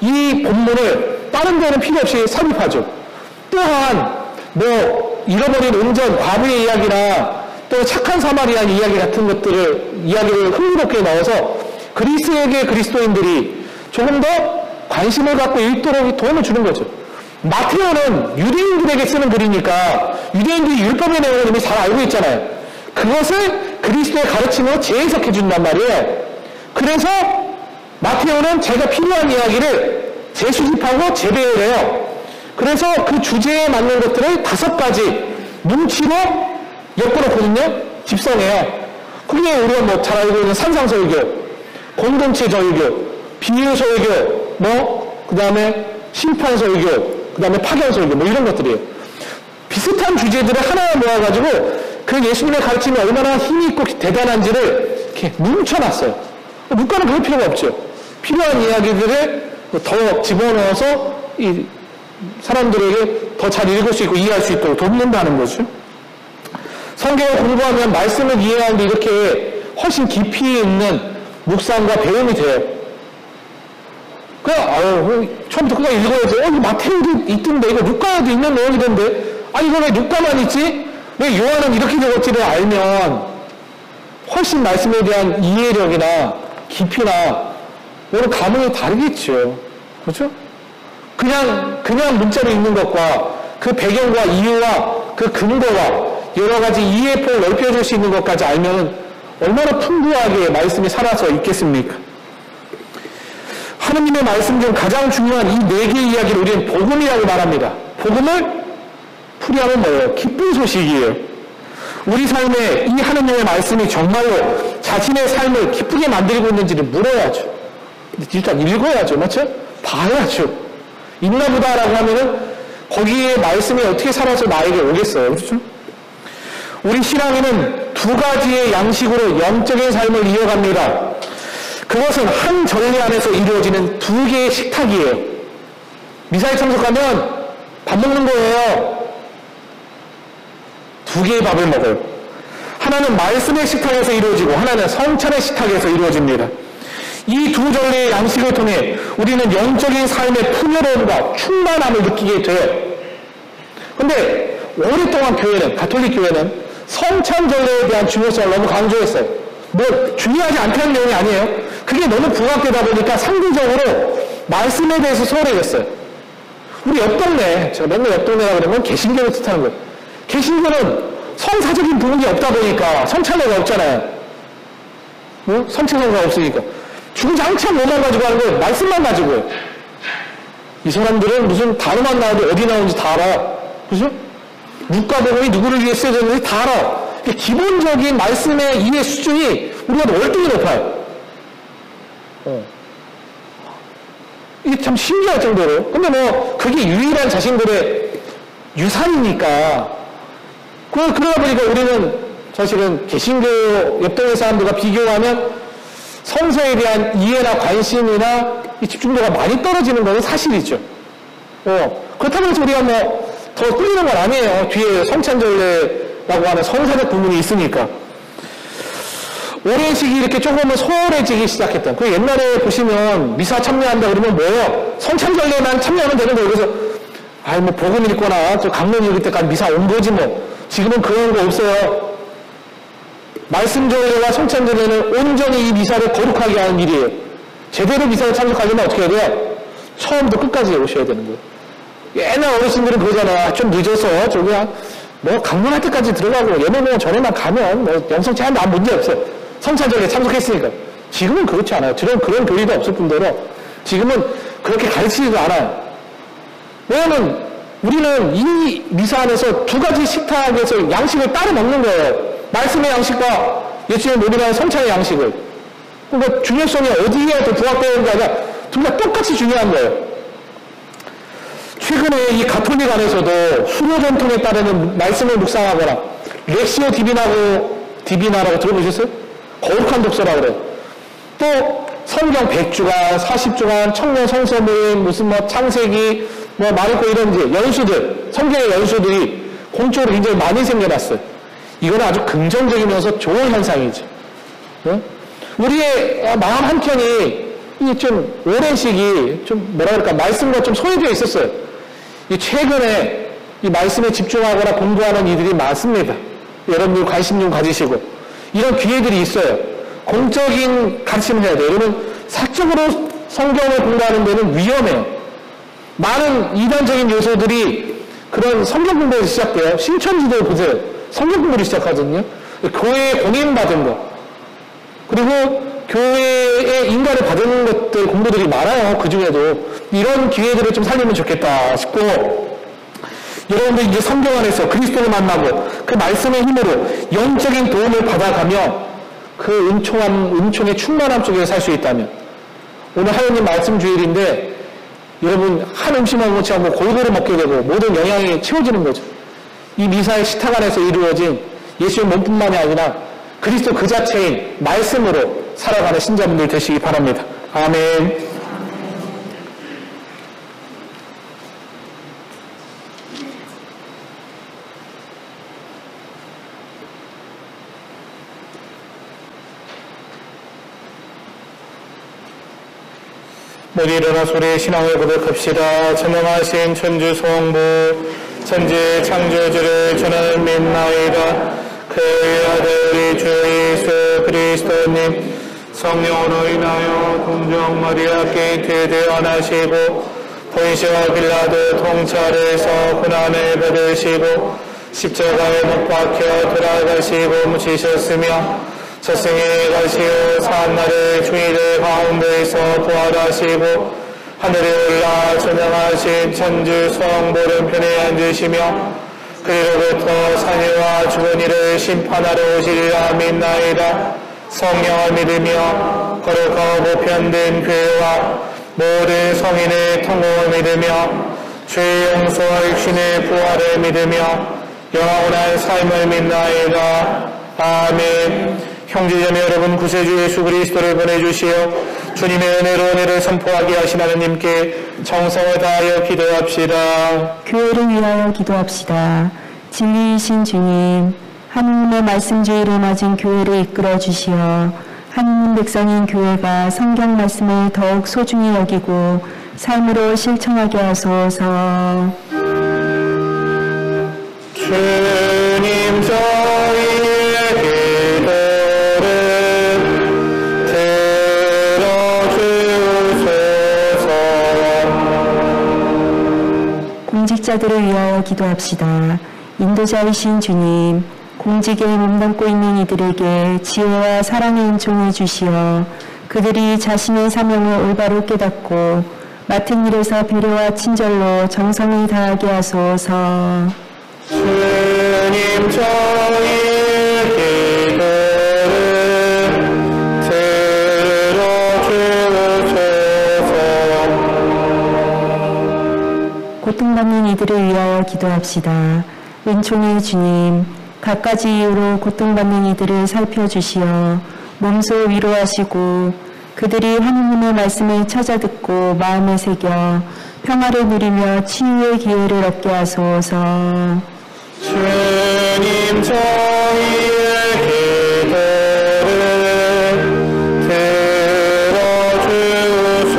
이 본문을 다른 데는 필요 없이 삽입하죠. 또한 잃어버린 온전 과부의 이야기나 또 착한 사마리안 이야기 같은 이야기를 흥미롭게 넣어서 그리스에게 그리스도인들이 조금 더 관심을 갖고 읽도록 도움을 주는 거죠. 마테오는 유대인들에게 쓰는 글이니까 유대인들이 율법의 내용을 이미 잘 알고 있잖아요. 그것을 그리스도의 가르침으로 재해석해 준단 말이에요. 그래서 마테오는 자기가 필요한 이야기를 재수집하고 재배를 해요. 그래서 그 주제에 맞는 것들을 5가지 뭉치로 엮어놓거든요. 집성해요. 그게 우리가 잘 알고 있는 산상설교. 공동체 설교, 비유 설교, 그 다음에 심판 설교, 그 다음에 파견 설교, 이런 것들이에요. 비슷한 주제들을 하나에 모아가지고 그 예수님의 가르침이 얼마나 힘있고 대단한지를 이렇게 뭉쳐놨어요. 문과는 그럴 필요가 없죠. 필요한 이야기들을 더 집어넣어서 이 사람들에게 더 잘 읽을 수 있고 이해할 수 있도록 돕는다는 거죠. 성경을 공부하면 말씀을 이해하는데 이렇게 훨씬 깊이 있는 묵상과 배움이 돼요. 그냥 처음부터 그냥 읽어야지. 이거 마태오도 있던데, 이거 루카에도 있는 내용이던데, 이거 왜 루카만 있지? 왜 요한은 이렇게 적었지를 알면 훨씬 말씀에 대한 이해력이나 깊이나 오늘 감흥이 다르겠죠. 그렇죠? 그냥 문자로 읽는 것과 그 배경과 이유와 그 근거와 여러 가지 이해폭을 넓혀줄 수 있는 것까지 알면 얼마나 풍부하게 말씀이 살아서 있겠습니까? 하느님의 말씀 중 가장 중요한 이 4개의 이야기를 우리는 복음이라고 말합니다. 복음을 풀이하면 뭐예요? 기쁜 소식이에요. 우리 삶에 이 하느님의 말씀이 정말로 자신의 삶을 기쁘게 만들고 있는지를 물어야죠. 일단 읽어야죠. 맞죠? 봐야죠. 있나 보다라고 하면은 거기에 말씀이 어떻게 살아서 나에게 오겠어요. 그렇죠? 우리 신앙에는 2가지의 양식으로 영적인 삶을 이어갑니다. 그것은 한 전례 안에서 이루어지는 2개의 식탁이에요. 미사에 참석하면 밥 먹는 거예요. 2개의 밥을 먹어요. 하나는 말씀의 식탁에서 이루어지고 하나는 성찬의 식탁에서 이루어집니다. 이 2 전례의 양식을 통해 우리는 영적인 삶의 풍요로움과 충만함을 느끼게 돼요. 근데 오랫동안 교회는, 가톨릭 교회는 성찬 전례에 대한 중요성을 너무 강조했어요. 중요하지 않다는 내용이 아니에요. 그게 너무 부각되다 보니까 상대적으로 말씀에 대해서 소홀해졌어요. 우리 옆 동네, 제가 맨날 옆 동네라고 그러면 개신교를 뜻하는 거예요. 개신교는 성사적인 부분이 없다 보니까 성찬례가 없잖아요. 성찬례가 없으니까. 주구장창 뭐만 가지고 하는 거예요? 말씀만 가지고요. 이 사람들은 무슨 단어만 나와도 어디 나오는지 다 알아. 그죠? 누가복음이 누구를 위해 쓰여졌는지 다 알아. 기본적인 말씀의 이해 수준이 우리가 월등히 높아요. 이게 참 신기할 정도로. 근데 그게 유일한 자신들의 유산이니까. 그러다 보니까 우리는 사실은 개신교 옆동네 사람들과 비교하면 성서에 대한 이해나 관심이나 이 집중도가 많이 떨어지는 것은 사실이죠. 그렇다고 해서 우리가 더 끌리는 건 아니에요. 뒤에 성찬절례라고 하는 성사적 부분이 있으니까. 오랜 시기 이렇게 조금은 소홀해지기 시작했던. 그 옛날에 보시면 미사 참여한다 그러면 뭐예요? 성찬절례만 참여하면 되는 거예요. 그래서 복음 읽거나 저 강론 읽을 때까지 미사 온 거지 지금은 그런 거 없어요. 말씀절례와 성찬절례는 온전히 이 미사를 거룩하게 하는 일이에요. 제대로 미사에 참석하려면 어떻게 해야 돼요? 처음부터 끝까지 오셔야 되는 거예요. 옛날 어르신들은 그러잖아. 좀 늦어서 저기 강론할 때까지 들어가고 예매면 전에만 가면 영성치 하면 아무 문제 없어요. 성찬절례 참석했으니까. 지금은 그렇지 않아요. 그런 교리도 없을 뿐더러 지금은 그렇게 가르치지도 않아요. 왜냐면 우리는 이 미사 안에서 2가지 식탁에서 양식을 따로 먹는 거예요. 말씀의 양식과 예수님의 몸이라는 성찬의 양식을. 그러니까 중요성이 어디에 더 부각되는 게 아니라 2 다 똑같이 중요한 거예요. 최근에 이 가톨릭 안에서도 수로 전통에 따르는 말씀을 묵상하거나 렉시오 디비나라고 들어보셨어요? 거룩한 독서라고 그래요. 또 성경 100주간, 40주간, 청년 성서모임, 무슨 창세기, 마르코 이런 연수들, 성경의 연수들이 공적으로 굉장히 많이 생겨났어요. 이거는 아주 긍정적이면서 좋은 현상이죠. 우리의 마음 한켠이 좀 오랜 시기 말씀과 좀 소외되어 있었어요. 최근에 이 말씀에 집중하거나 공부하는 이들이 많습니다. 여러분들 관심 좀 가지시고 이런 기회들이 있어요. 공적인 가르침을 해야 돼요. 여러분 사적으로 성경을 공부하는 데는 위험해요. 많은 이단적인 요소들이 그런 성경 공부에서 시작돼요. 신천지도 보세요. 성경 공부를 시작하거든요. 교회에 공인받은 거 그리고 교회에 인가를 받은 것들 공부들이 많아요. 그 중에도 이런 기회들을 좀 살리면 좋겠다 싶고 여러분들 이제 성경 안에서 그리스도를 만나고 그 말씀의 힘으로 영적인 도움을 받아가며 그 은총의 충만함 속에서 살 수 있다면, 오늘 하나님 말씀 주일인데 여러분 한 음식만 먹지 않고 골고루 먹게 되고 모든 영양이 채워지는 거죠. 이 미사의 식탁 안에서 이루어진 예수의 몸뿐만이 아니라 그리스도 그 자체인 말씀으로 살아가는 신자분들 되시기 바랍니다. 아멘. 모두 일어나 소리의 신앙을 고백합시다. 전능하신 천주 성부 천지 창조주를 저는 믿나이다. 그의 아들 우리 주 예수 그리스도님 성령으로 인하여 동정 마리아께 태어나시고 본시와 빌라도 통찰에서 고난을 받으시고 십자가에 못 박혀 돌아가시고 묻히셨으며 저승에 가시어 사한날에 주일의 가운데에서 부활하시고 하늘에 올라 전능하신 천주 성보른 편에 앉으시며 그리로부터 산이와 죽은 이를 심판하러 오시리라 믿나이다. 성령을 믿으며 거룩하고 보편된 교회와 모든 성인의 통공을 믿으며 죄의 용서와 육신의 부활을 믿으며 영원한 삶을 믿나이다. 아멘. 형제자매 여러분, 구세주 예수 그리스도를 보내주시어 주님의 은혜로 은혜를 선포하게 하신 하나님께 정성을 다하여 기도합시다. 교회를 위하여 기도합시다. 진리이신 주님, 하느님의 말씀주의로 맞은 교회를 이끌어 주시어 하느님 백성인 교회가 성경 말씀을 더욱 소중히 여기고 삶으로 실천하게 하소서. 주님 저희의 기도를 들어주소서. 공직자들을 위하여 기도합시다. 인도자이신 주님, 공직에 몸담고 있는 이들에게 지혜와 사랑의 은총을 주시어 그들이 자신의 사명을 올바로 깨닫고 맡은 일에서 배려와 친절로 정성을 다하게 하소서. 주님 저희의 기도를 들어주소서. 고통받는 이들을 위하여 기도합시다. 은총의 주님, 갖가지 이유로 고통받는 이들을 살펴주시어 몸소 위로하시고 그들이 하느님의 말씀을 찾아듣고 마음에 새겨 평화를 누리며 치유의 기회를 얻게 하소서. 주님 저희의 기도를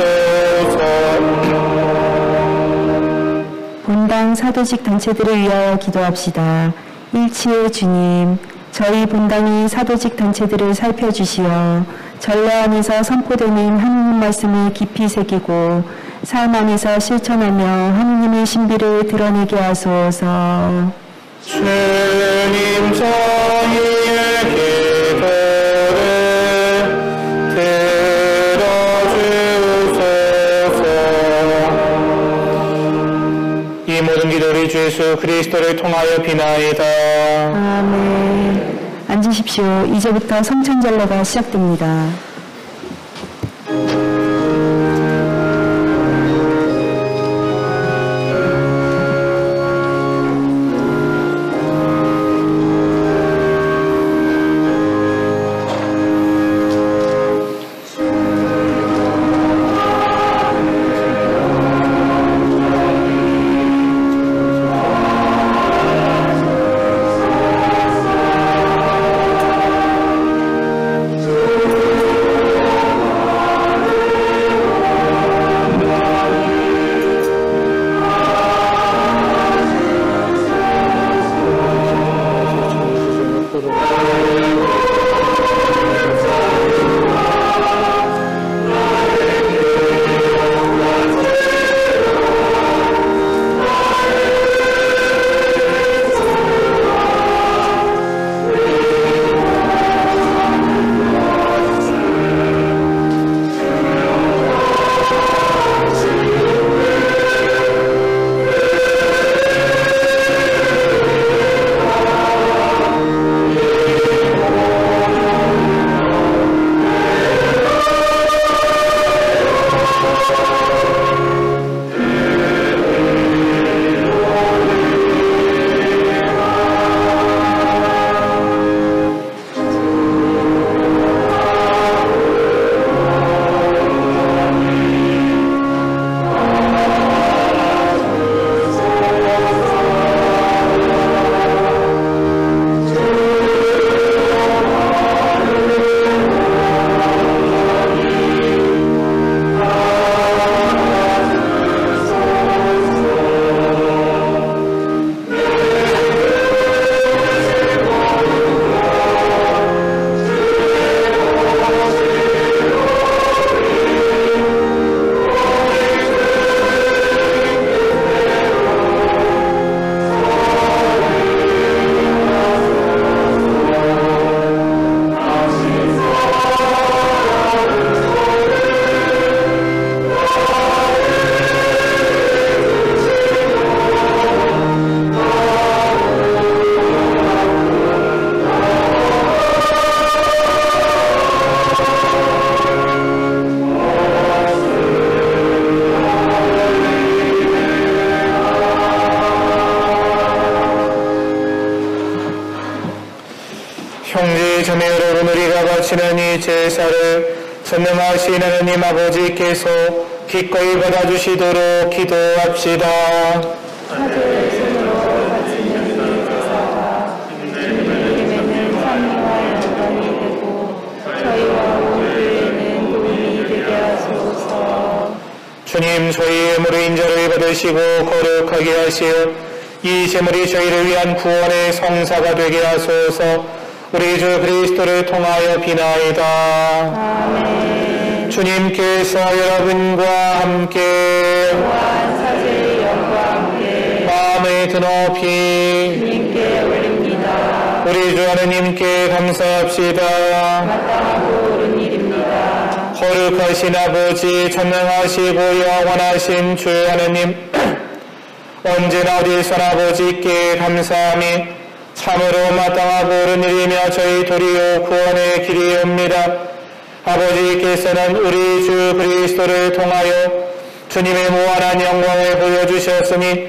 들어주소서. 본당 사도직 단체들을 위하여 기도합시다. 일치의 주님, 저희 본당의 사도직 단체들을 살펴주시어 전례 안에서 선포되는 하느님 말씀을 깊이 새기고 삶 안에서 실천하며 하느님의 신비를 드러내게 하소서. 주님 저희의 기도를 들어주소서. 이 모든 기도를 주 예수 그리스도를 통하여 비나이다. 아멘. 앉으십시오. 이제부터 성찬절례가 시작됩니다. 거룩하시는 이 제사를 전능하신 하나님 아버지께서 기꺼이 받아주시도록 기도합시다. 사제의 손으로 바치는 이 제사가 주님에게는 찬미와 영광이 되고 저희와 온 교회에는 도움이 되게 하소서. 주님, 저희의 예물의 인자를 받으시고 거룩하게 하시어 이 제물이 저희를 위한 구원의 성사가 되게 하소서. 우리 주 그리스도를 통하여 비나이다. 아멘. 주님께서 여러분과 함께 또한 사제의 영과 함께 마음을 드높이 주님께 올립니다. 우리 주 하느님께 감사합시다. 마땅하고 옳은 일입니다. 거룩하신 아버지, 전능하시고 영원하신 주 하느님, 언제나 어디서나 아버지께 감사함이 참으로 마땅하고 옳은 일이며 저희 도리요 구원의 길이옵니다. 아버지께서는 우리 주 그리스도를 통하여 주님의 무한한 영광을 보여주셨으니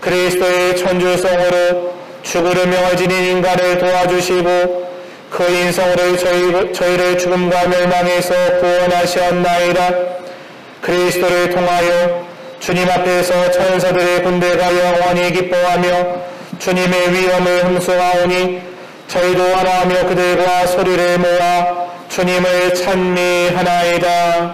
그리스도의 천주성으로 죽으려 명을 지닌 인간을 도와주시고 그 인성으로 저희를 죽음과 멸망에서 구원하셨나이다. 그리스도를 통하여 주님 앞에서 천사들의 군대가 영원히 기뻐하며 주님의 위엄을 흠숭하오니 저희도 하나하며 그들과 소리를 모아 주님을 찬미하나이다.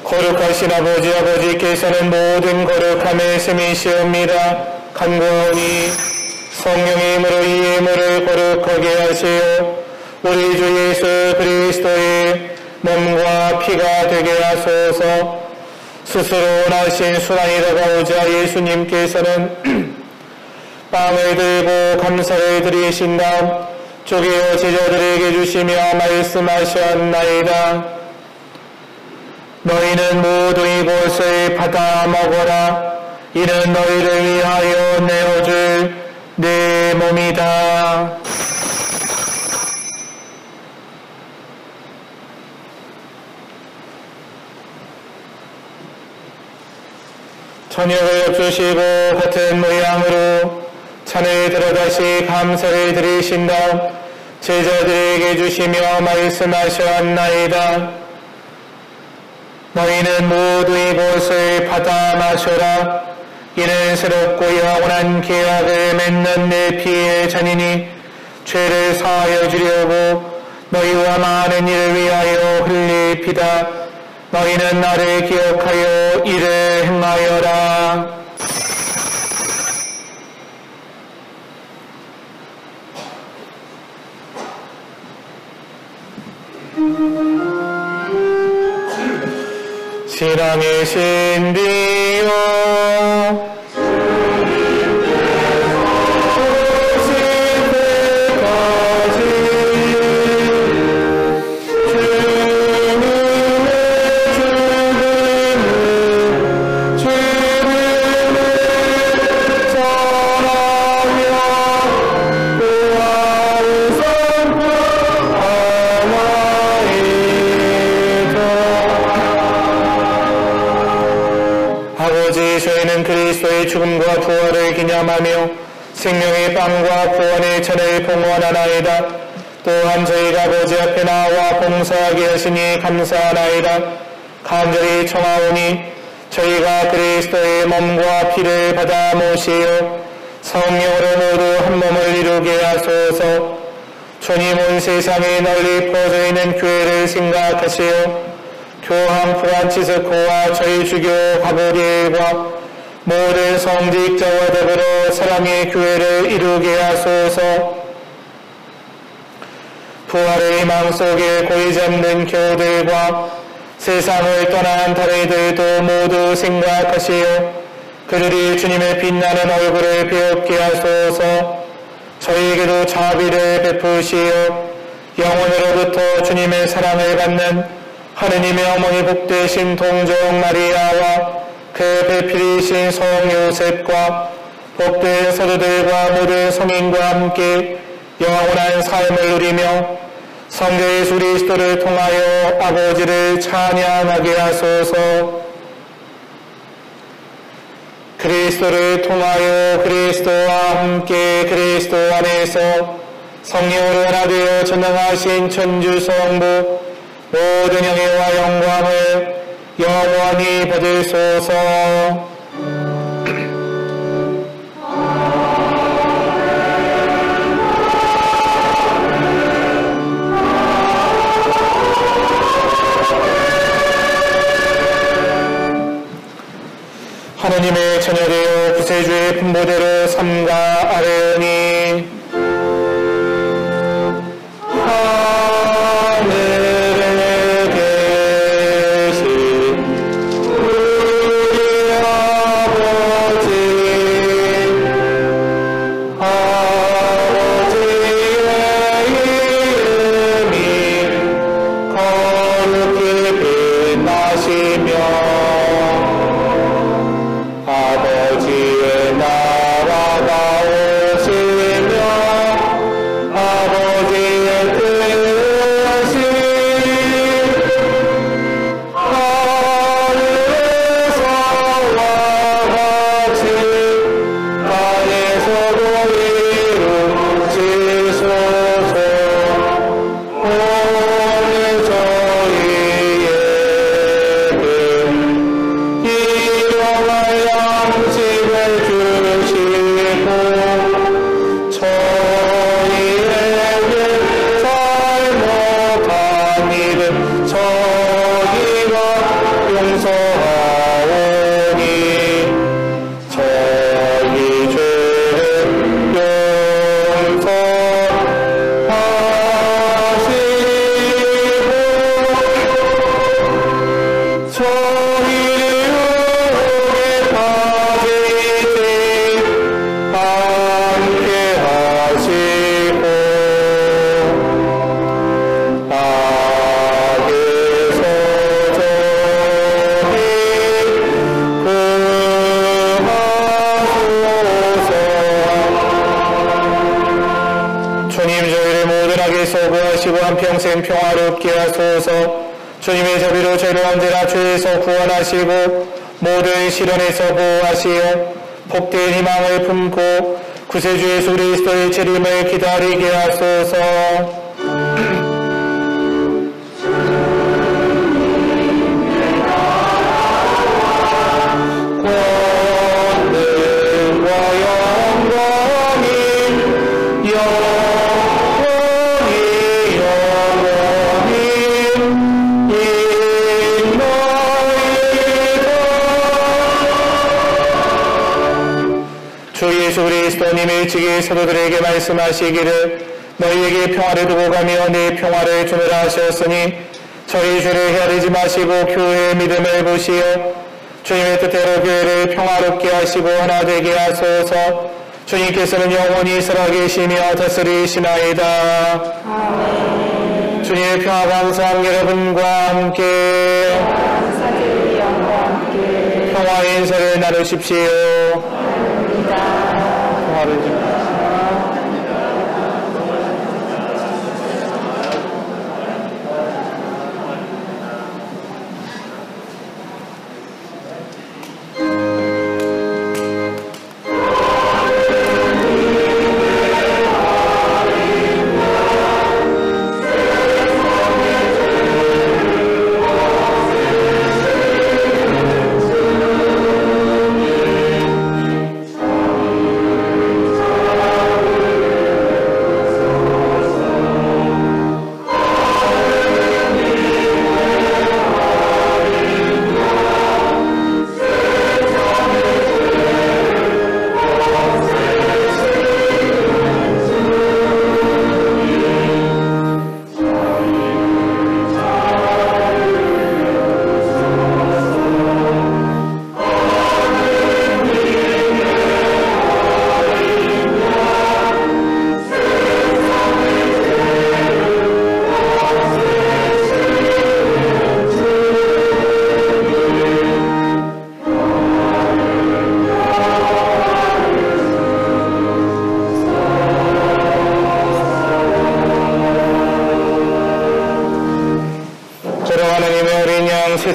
거룩하신 아버지께서는 모든 거룩함의 셈이시옵니다. 간구하오니 성령의 힘으로 이 예물을 거룩하게 하시어 우리 주 예수 그리스도의 몸과 피가 되게 하소서. 스스로 원하신 순환이 다가오자 예수님께서는 빵을 들고 감사를 드리신 다음 쪼개어 제자들에게 주시며 말씀하셨나이다. 너희는 모두 이것을 받아 먹어라. 이는 너희를 위하여 내어줄 내 몸이다. 저녁을 엽주시고 같은 모양으로 잔을 들어 다시 감사를 드리신 다음 제자들에게 주시며 말씀하셨나이다. 너희는 모두 이것을 받아 마셔라. 이는 새롭고 영원한 계약을 맺는 내 피의 잔이니 죄를 사하여 주려고 너희와 많은 이를 위하여 흘릴 피다. 너희는 나를 기억하여 이를 행하여라. 신앙의 신비요 오실 때까지 주님의 죽음을 전하며 부활을 선포하나이다. 아버지, 저희는 그리스도의 죽음과 부활을 기념하며 생명의 빵과 구원의 잔을 봉헌하나이다. 또한 저희가 아버지 앞에 나와 봉사하게 하시니 감사하나이다. 간절히 청하오니 저희가 그리스도의 몸과 피를 받아 모시어 성령으로 모두 한 몸을 이루게 하소서. 주님 온 세상에 널리 퍼져 있는 교회를 생각하시어 교황 프란치스코와 저희 주교 가브리엘과 모든 성직자와 더불어 사랑의 교회를 이루게 하소서. 부활의 희망 속에 고이 잡는 교우들과 세상을 떠난 다리들도 모두 생각하시어 그들이 주님의 빛나는 얼굴을 배웁게 하소서. 저희에게도 자비를 베푸시어 영원으로부터 주님의 사랑을 받는 하느님의 어머니 복되신 동정 마리아와 그 배필이신 성 요셉과 복된 서도들과 모든 성인과 함께 영원한 삶을 누리며 성자 예수 그리스도를 통하여 아버지를 찬양하게 하소서. 그리스도를 통하여 그리스도와 함께 그리스도 안에서 성령으로 하나 되어 전능하신 천주 성부 모든 영예와 영광을 영원히 받으소서. 하느님의 자녀되어 구세주의 분보대로 삼가 아뢰오니 하늘에 계신 우리 아버지 아버지의 이름이 거룩히 빛나시며 아버지의 나라가 오시며 아버지의 뜻이 하늘에서와 같이 땅에서도 이루어지소서. 오늘 저희에게 일용할 양식을 주시고 저희에게 잘못한 일은 저희가 용서하오니 저희 죄를 용서하시고 저희를 유혹에 빠지지 않게 하시고 악에서 저희 구하소서. 주님 저희를 모든 악에서 구하시고 한평생 평화롭게 하소서. 주님의 자비로 저희를 언제나 죄에서 구원하시고 모든 시련에서 보호하시어 복된 희망을 품고 구세주 예수 그리스도의 재림을 기다리게 하소서. 권능과 영광이 영원히 주 예수 그리스도님의 일찍이 사도들에게 말씀하시기를 너희에게 평화를 두고 가며 내 평화를 주노라 하셨으니 저희 죄를 헤아리지 마시고 교회의 믿음을 보시어 주님의 뜻대로 교회를 평화롭게 하시고 하나 되게 하소서. 주님께서는 영원히 살아계시며 다스리시나이다. 주님의 평화가 항상 여러분과 함께 사제의 영과 함께 평화의 인사를 나누십시오. 평화를 좀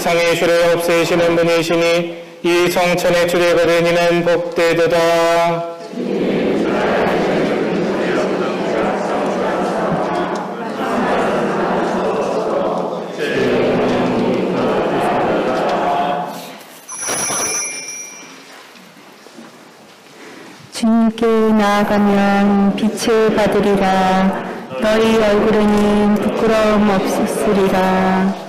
세상의 죄를 없애시는 분이시니 이 성천의 주례거든 이는 복되도다. 주님께 나아가면 빛을 받으리라. 너희 얼굴에는 부끄러움 없으리라.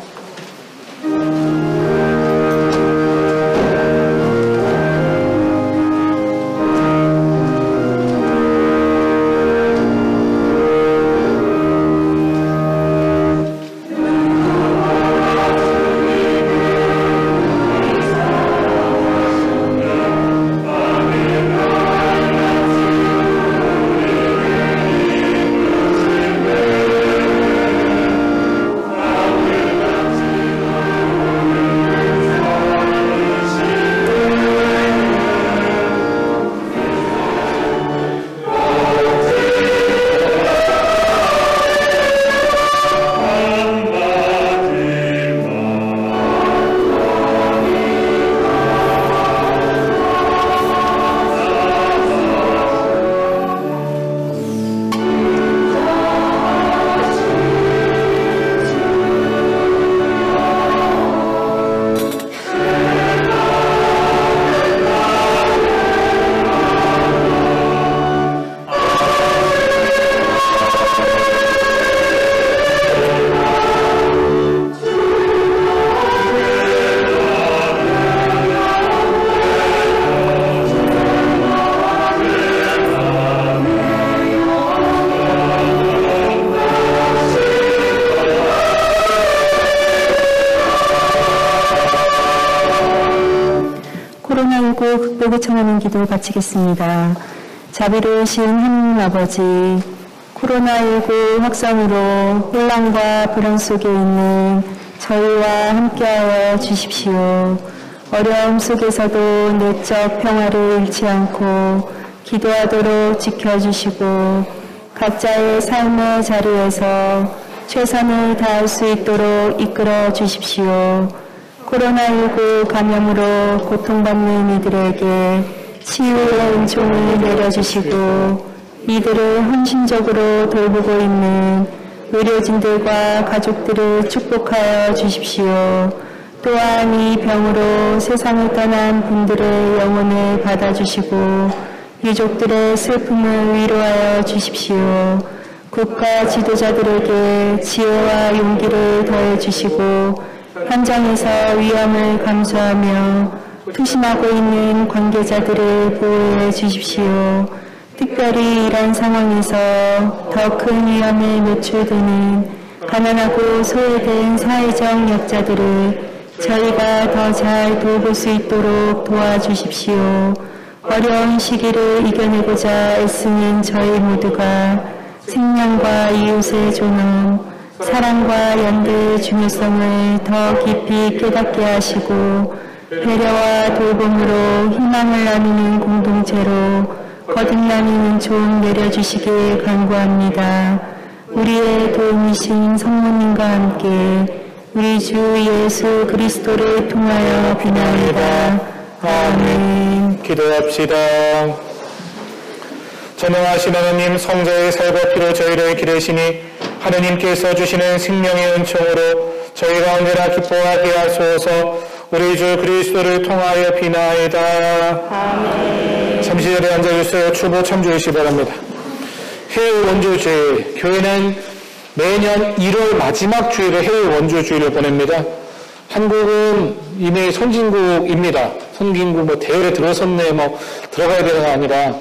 코로나19 극복을 청하는 기도 바치겠습니다. 자비로우신 하나님 아버지, 코로나19 확산으로 혼란과 불안 속에 있는 저희와 함께하여 주십시오. 어려움 속에서도 내적 평화를 잃지 않고 기도하도록 지켜주시고 각자의 삶의 자리에서 최선을 다할 수 있도록 이끌어 주십시오. 코로나19 감염으로 고통받는 이들에게 치유의 은총을 내려주시고 이들을 헌신적으로 돌보고 있는 의료진들과 가족들을 축복하여 주십시오. 또한 이 병으로 세상을 떠난 분들의 영혼을 받아주시고 유족들의 슬픔을 위로하여 주십시오. 국가 지도자들에게 지혜와 용기를 더해 주시고 현장에서 위험을 감수하며 투신하고 있는 관계자들을 보호해 주십시오. 특별히 이런 상황에서 더 큰 위험에 노출되는 가난하고 소외된 사회적 약자들을 저희가 더 잘 돌볼 수 있도록 도와주십시오. 어려운 시기를 이겨내고자 애쓰는 저희 모두가 생명과 이웃의 존엄, 사랑과 연대의 중요성을 더 깊이 깨닫게 하시고 배려와 돌봄으로 희망을 나누는 공동체로 거듭나는 은총 내려주시길 간구합니다. 우리의 도움이신 성모님과 함께 우리 주 예수 그리스도를 통하여 비나이다. 아멘. 기도합시다. 전능하신 하나님, 성자의 살과 피로 저희를 기르시니 하느님께서 주시는 생명의 은총으로 저희가 언제나 기뻐하게 하소서. 우리 주 그리스도를 통하여 비나이다. 아멘. 잠시 자리에 앉아주세요. 추보 참조해주시기 바랍니다. 해외 원조주일, 교회는 매년 1월 마지막 주일에 해외 원조주일을 보냅니다. 한국은 이미 선진국입니다. 선진국 뭐 대열에 들어섰네, 뭐 들어가야 되는 게 아니라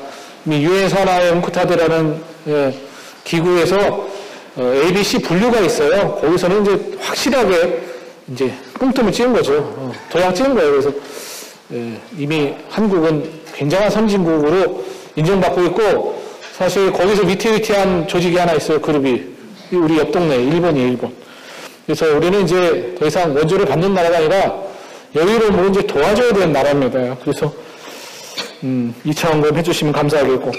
이미 유엔 산하의 웅크타드라는 기구에서 ABC 분류가 있어요. 거기서는 이제 확실하게 이제 뽕tum을 찍은 거죠. 도장 찍은 거예요. 그래서 이미 한국은 굉장한 선진국으로 인정받고 있고, 사실 거기서 위태위태한 조직이 하나 있어요. 그룹이 우리 옆 동네 일본이에요. 일본. 그래서 우리는 이제 더 이상 원조를 받는 나라가 아니라 여유로움으로 이제 도와줘야 되는 나라입니다. 그래서 2차원금 해주시면 감사하겠고,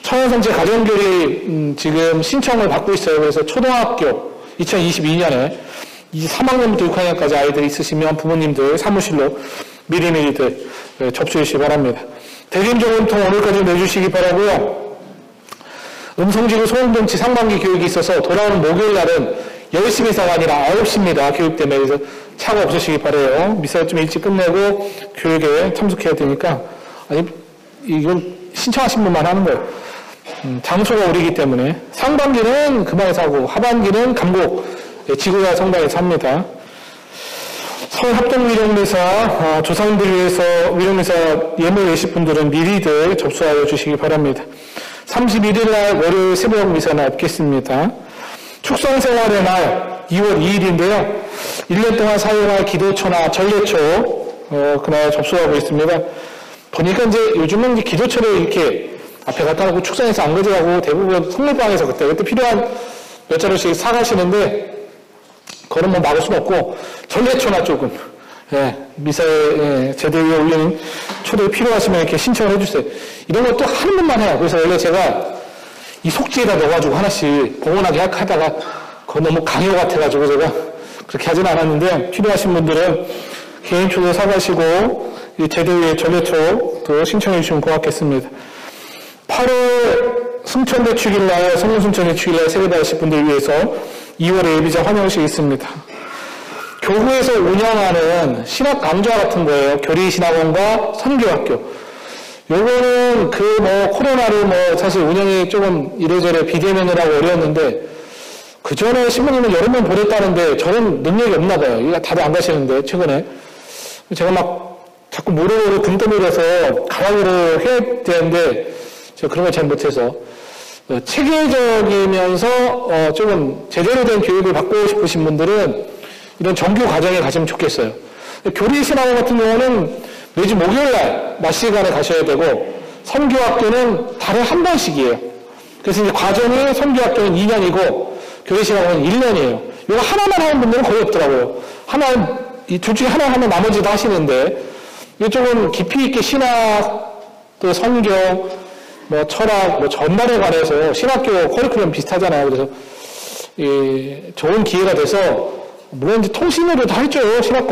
청원성체 가정교리 지금 신청을 받고 있어요. 그래서 초등학교 2022년에 이 3학년부터 6학년까지 아이들이 있으시면 부모님들 사무실로 미리미리들 접수해 주시기 바랍니다. 대림정음통 오늘까지 내주시기 바라고요. 음성지구 소음동치 상반기 교육이 있어서 돌아오는 목요일 날은 10시가 아니라 9시입니다. 교육 때문에. 그래서 차가 없으시기 바라요. 미사일 좀 일찍 끝내고 교육에 참석해야 되니까. 아니, 이건 신청하신 분만 하는 거예요. 장소가 우리이기 때문에. 상반기는 금방에서 하고 하반기는 감곡 지구가 성당에서 합니다. 서울합동위령미사 조상들 위해서 위령미사 예물 내실 분들은 미리들 접수하여 주시기 바랍니다. 31일 날 월요일 새벽 미사는 없겠습니다. 축성생활의 날 2월 2일인데요. 1년 동안 사용할 기도처나 전례처 그날 접수하고 있습니다. 보니까 이제 요즘은 이제 기도처를 이렇게 앞에 갖다 놓고 축성해서 안 가져가고 대부분 성물방에서 그때 필요한 몇 자루씩 사가시는데 그거는 뭐 막을 수는 없고 전례처나 조금 미사에 제대 위에 올리는 초대 필요하시면 이렇게 신청을 해주세요. 이런 것도 하는 분만 해요. 그래서 원래 제가 이 속지에다 넣어가지고 하나씩 공헌하게 하다가 그거 너무 강요 같아가지고 제가 그렇게 하진 않았는데 필요하신 분들은 개인 초대 사가시고 이 제대 위에 전례초도 신청해 주시면 고맙겠습니다. 8월 승천대축일날 성문승천대축일날 세례받으실 분들 위해서 2월에 예비자 환영식이 있습니다. 교구에서 운영하는 신학 강좌 같은 거예요. 교리신학원과 선교학교. 요거는 코로나로 사실 운영이 조금 이래저래 비대면이라고 어려웠는데, 그 전에 신부님은 여러 번 보냈다는데 저는 능력이 없나 봐요. 이거 다들 안 가시는데, 최근에. 제가 막 자꾸 무료로 등 떠밀어서 가락으로 해야 되는데, 제가 그런 걸 잘 못해서. 체계적이면서 조금 제대로 된 교육을 받고 싶으신 분들은 이런 정규 과정에 가시면 좋겠어요. 교리신학원 같은 경우는 매주 목요일날 낮 시간에 가셔야 되고 선교학교는 달에 한 번씩이에요. 그래서 이제 과정이 선교학교는 2년이고 교리신학원은 1년이에요. 이거 하나만 하는 분들은 거의 없더라고요. 이 둘 중에 하나 하면 나머지도 하시는데 이게 조금 깊이 있게 신학, 또 선교, 철학, 전반에 관해서 신학교 커리큘럼 비슷하잖아요. 그래서 좋은 기회가 돼서 물론 이제 통신으로도 할죠. 신학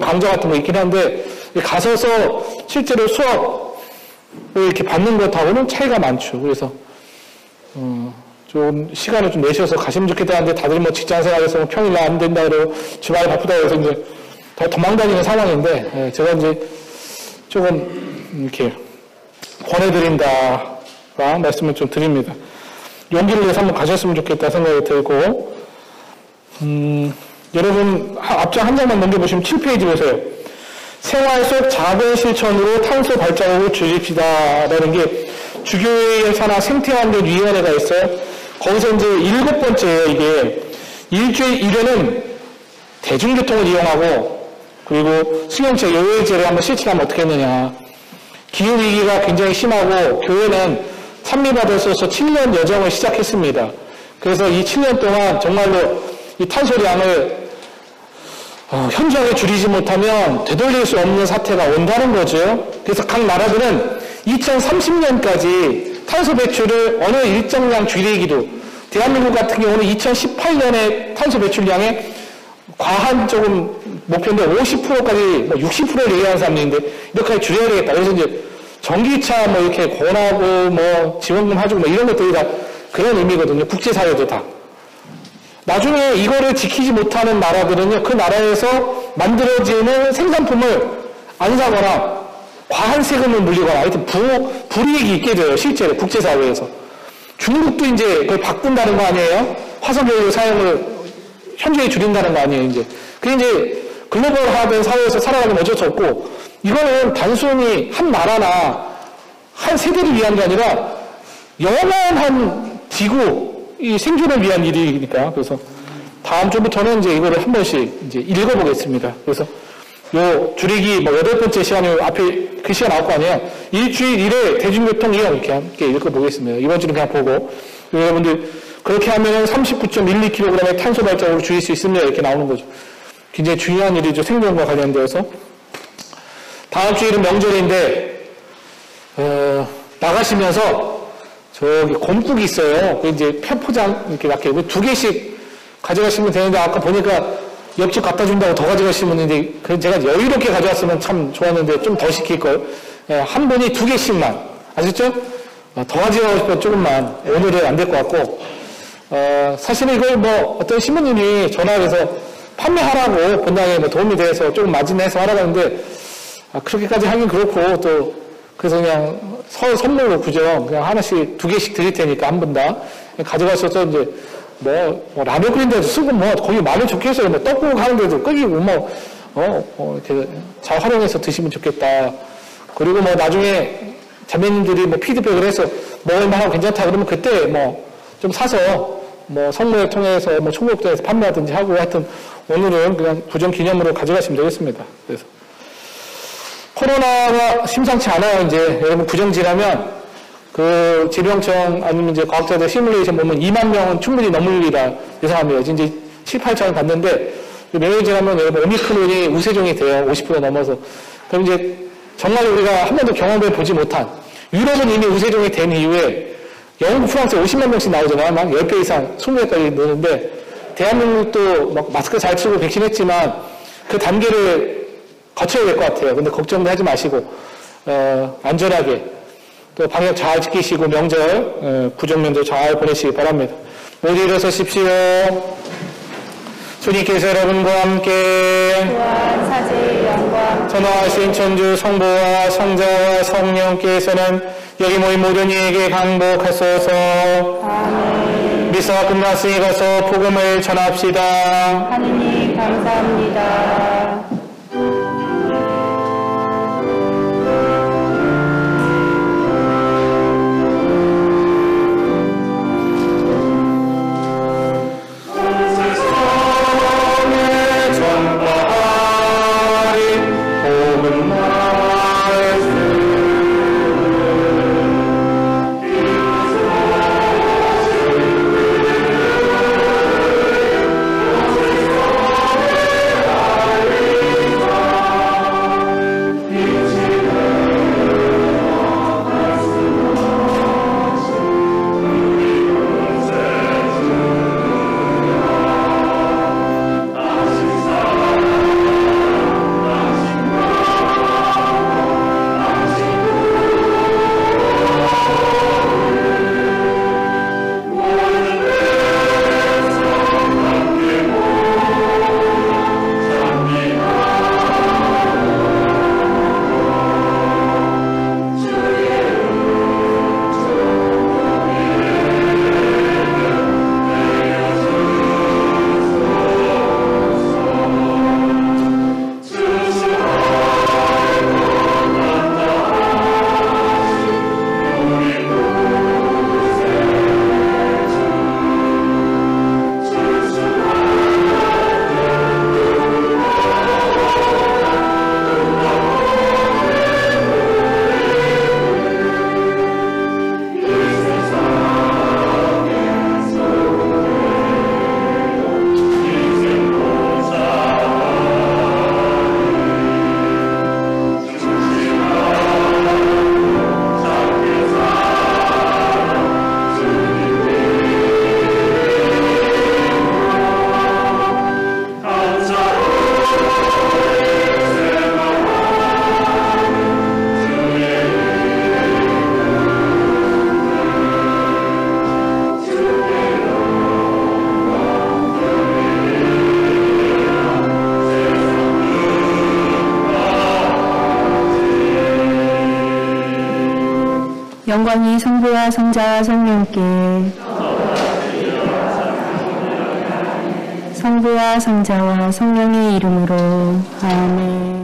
강좌 같은 거 있긴 한데 가서서 실제로 수업을 이렇게 받는 것하고는 차이가 많죠. 그래서 좀 시간을 좀 내셔서 가시면 좋겠다는데 다들 직장 생활에서 평일 안 된다 그러고 주말에 바쁘다 그래서 이제 더 도망다니는 상황인데 제가 이제 조금 이렇게 권해드린다가 말씀을 좀 드립니다. 용기를 내서 한번 가셨으면 좋겠다 생각이 들고 여러분 앞장 한 장만 넘겨보시면 7페이지 보세요. 생활 속 작은 실천으로 탄소 발자국을 줄입시다라는 게 주교회 산하 생태환경위원회가 있어요. 거기서 이제 7번째예요. 이게 일주일 1회는 대중교통을 이용하고 그리고 수용체 요해제를 한번 실천하면 어떻게 했느냐. 기후위기가 굉장히 심하고 교회는 찬미받으셔서 7년 여정을 시작했습니다. 그래서 이 7년 동안 정말로 이 탄소량을 현저하게 줄이지 못하면 되돌릴 수 없는 사태가 온다는 거죠. 그래서 각 나라들은 2030년까지 탄소 배출을 어느 일정량 줄이기로, 대한민국 같은 경우는 2018년에 탄소 배출량의 과한 조금 목표인데 50%까지 60%를 얘기하는 사람이 있는데 이렇게 줄여야 되겠다. 그래서 이제 전기차 이렇게 권하고 지원금 해주고 이런 것들이 다 그런 의미거든요. 국제사회도 다. 나중에 이거를 지키지 못하는 나라들은요, 그 나라에서 만들어지는 생산품을 안 사거나 과한 세금을 물리거나 하여튼 불이익이 있게 돼요. 실제로 국제사회에서. 중국도 이제 그걸 바꾼다는 거 아니에요? 화석연료 사용을 현저히 줄인다는 거 아니에요, 이제. 그게 이제 글로벌화된 사회에서 살아가면 어쩔 수 없고, 이거는 단순히 한 나라나 한 세대를 위한 게 아니라 영원한 지구, 이 생존을 위한 일이니까. 그래서 다음 주부터는 이제 이거를 한 번씩 이제 읽어보겠습니다. 그래서 요 줄이기 8번째 시간에 앞에 그 시간 나올 거 아니에요. 일주일 1회 대중교통 이용 이렇게 함께 읽어보겠습니다. 이번 주는 그냥 보고. 여러분들 그렇게 하면 39.12kg의 탄소 발자국을 줄일 수 있습니다. 이렇게 나오는 거죠. 굉장히 중요한 일이죠. 생존과 관련되어서. 다음 주일은 명절인데 나가시면서 저기 곰국이 있어요. 그 이제 편포장 이렇게 몇 개, 2개씩 가져가시면 되는데 아까 보니까 옆집 갖다 준다고 더 가져가시는 분인데, 제가 여유롭게 가져왔으면 참 좋았는데, 좀 더 시킬걸. 예, 한 분이 2개씩만. 아셨죠? 더 가져가고 싶으면 조금만. 오늘은 안 될 것 같고, 사실은 이걸 뭐, 어떤 신부님이 전화해서 판매하라고 본당에 뭐 도움이 돼서 조금 마진해서 하라고 하는데, 그렇게까지 하긴 그렇고, 또, 그래서 그냥 선물로 그죠. 그냥 하나씩 2개씩 드릴 테니까 한 분 다. 가져가셔서 이제, 라면 끓인 데도 쓰고, 거기 마늘 좋게 해서 뭐 떡국 하는 데도 끓이고, 이렇게 잘 활용해서 드시면 좋겠다. 그리고 나중에 자매님들이 피드백을 해서 먹을만하고 괜찮다 그러면 그때 좀 사서 선물을 통해서 총무업장에서 판매하든지 하고 하여튼 오늘은 그냥 구정 기념으로 가져가시면 되겠습니다. 그래서 코로나가 심상치 않아요. 이제 여러분 구정 지나면 그 질병청 아니면 이제 과학자들 시뮬레이션 보면 2만 명은 충분히 넘을리라 예상합니다. 이제 7, 8천 갔는데 몇 년 지나면 여러분 오미크론이 우세종이 돼요. 50% 넘어서. 그럼 이제 정말 우리가 한 번도 경험해 보지 못한 유럽은 이미 우세종이 된 이후에 영국, 프랑스 50만 명씩 나오잖아요. 막 10배 이상, 20배까지 노는데 대한민국도 마스크 잘 쓰고 백신 했지만 그 단계를 거쳐야 될 것 같아요. 근데 걱정도 하지 마시고 안전하게 또 방역 잘 지키시고 명절, 구정명절 잘 보내시기 바랍니다. 모두 일어서십시오. 주님께서 여러분과 함께 또한 사제의 영광 전화하신 천주 성부와 성자와 성령께서는 여기 모인 모든 이에게 강복하소서. 아멘. 미사가 끝났으니 가서 복음을 전합시다. 하느님 감사합니다. 영광이 성부와 성자와 성령께 성부와 성자와 성령의 이름으로 아멘.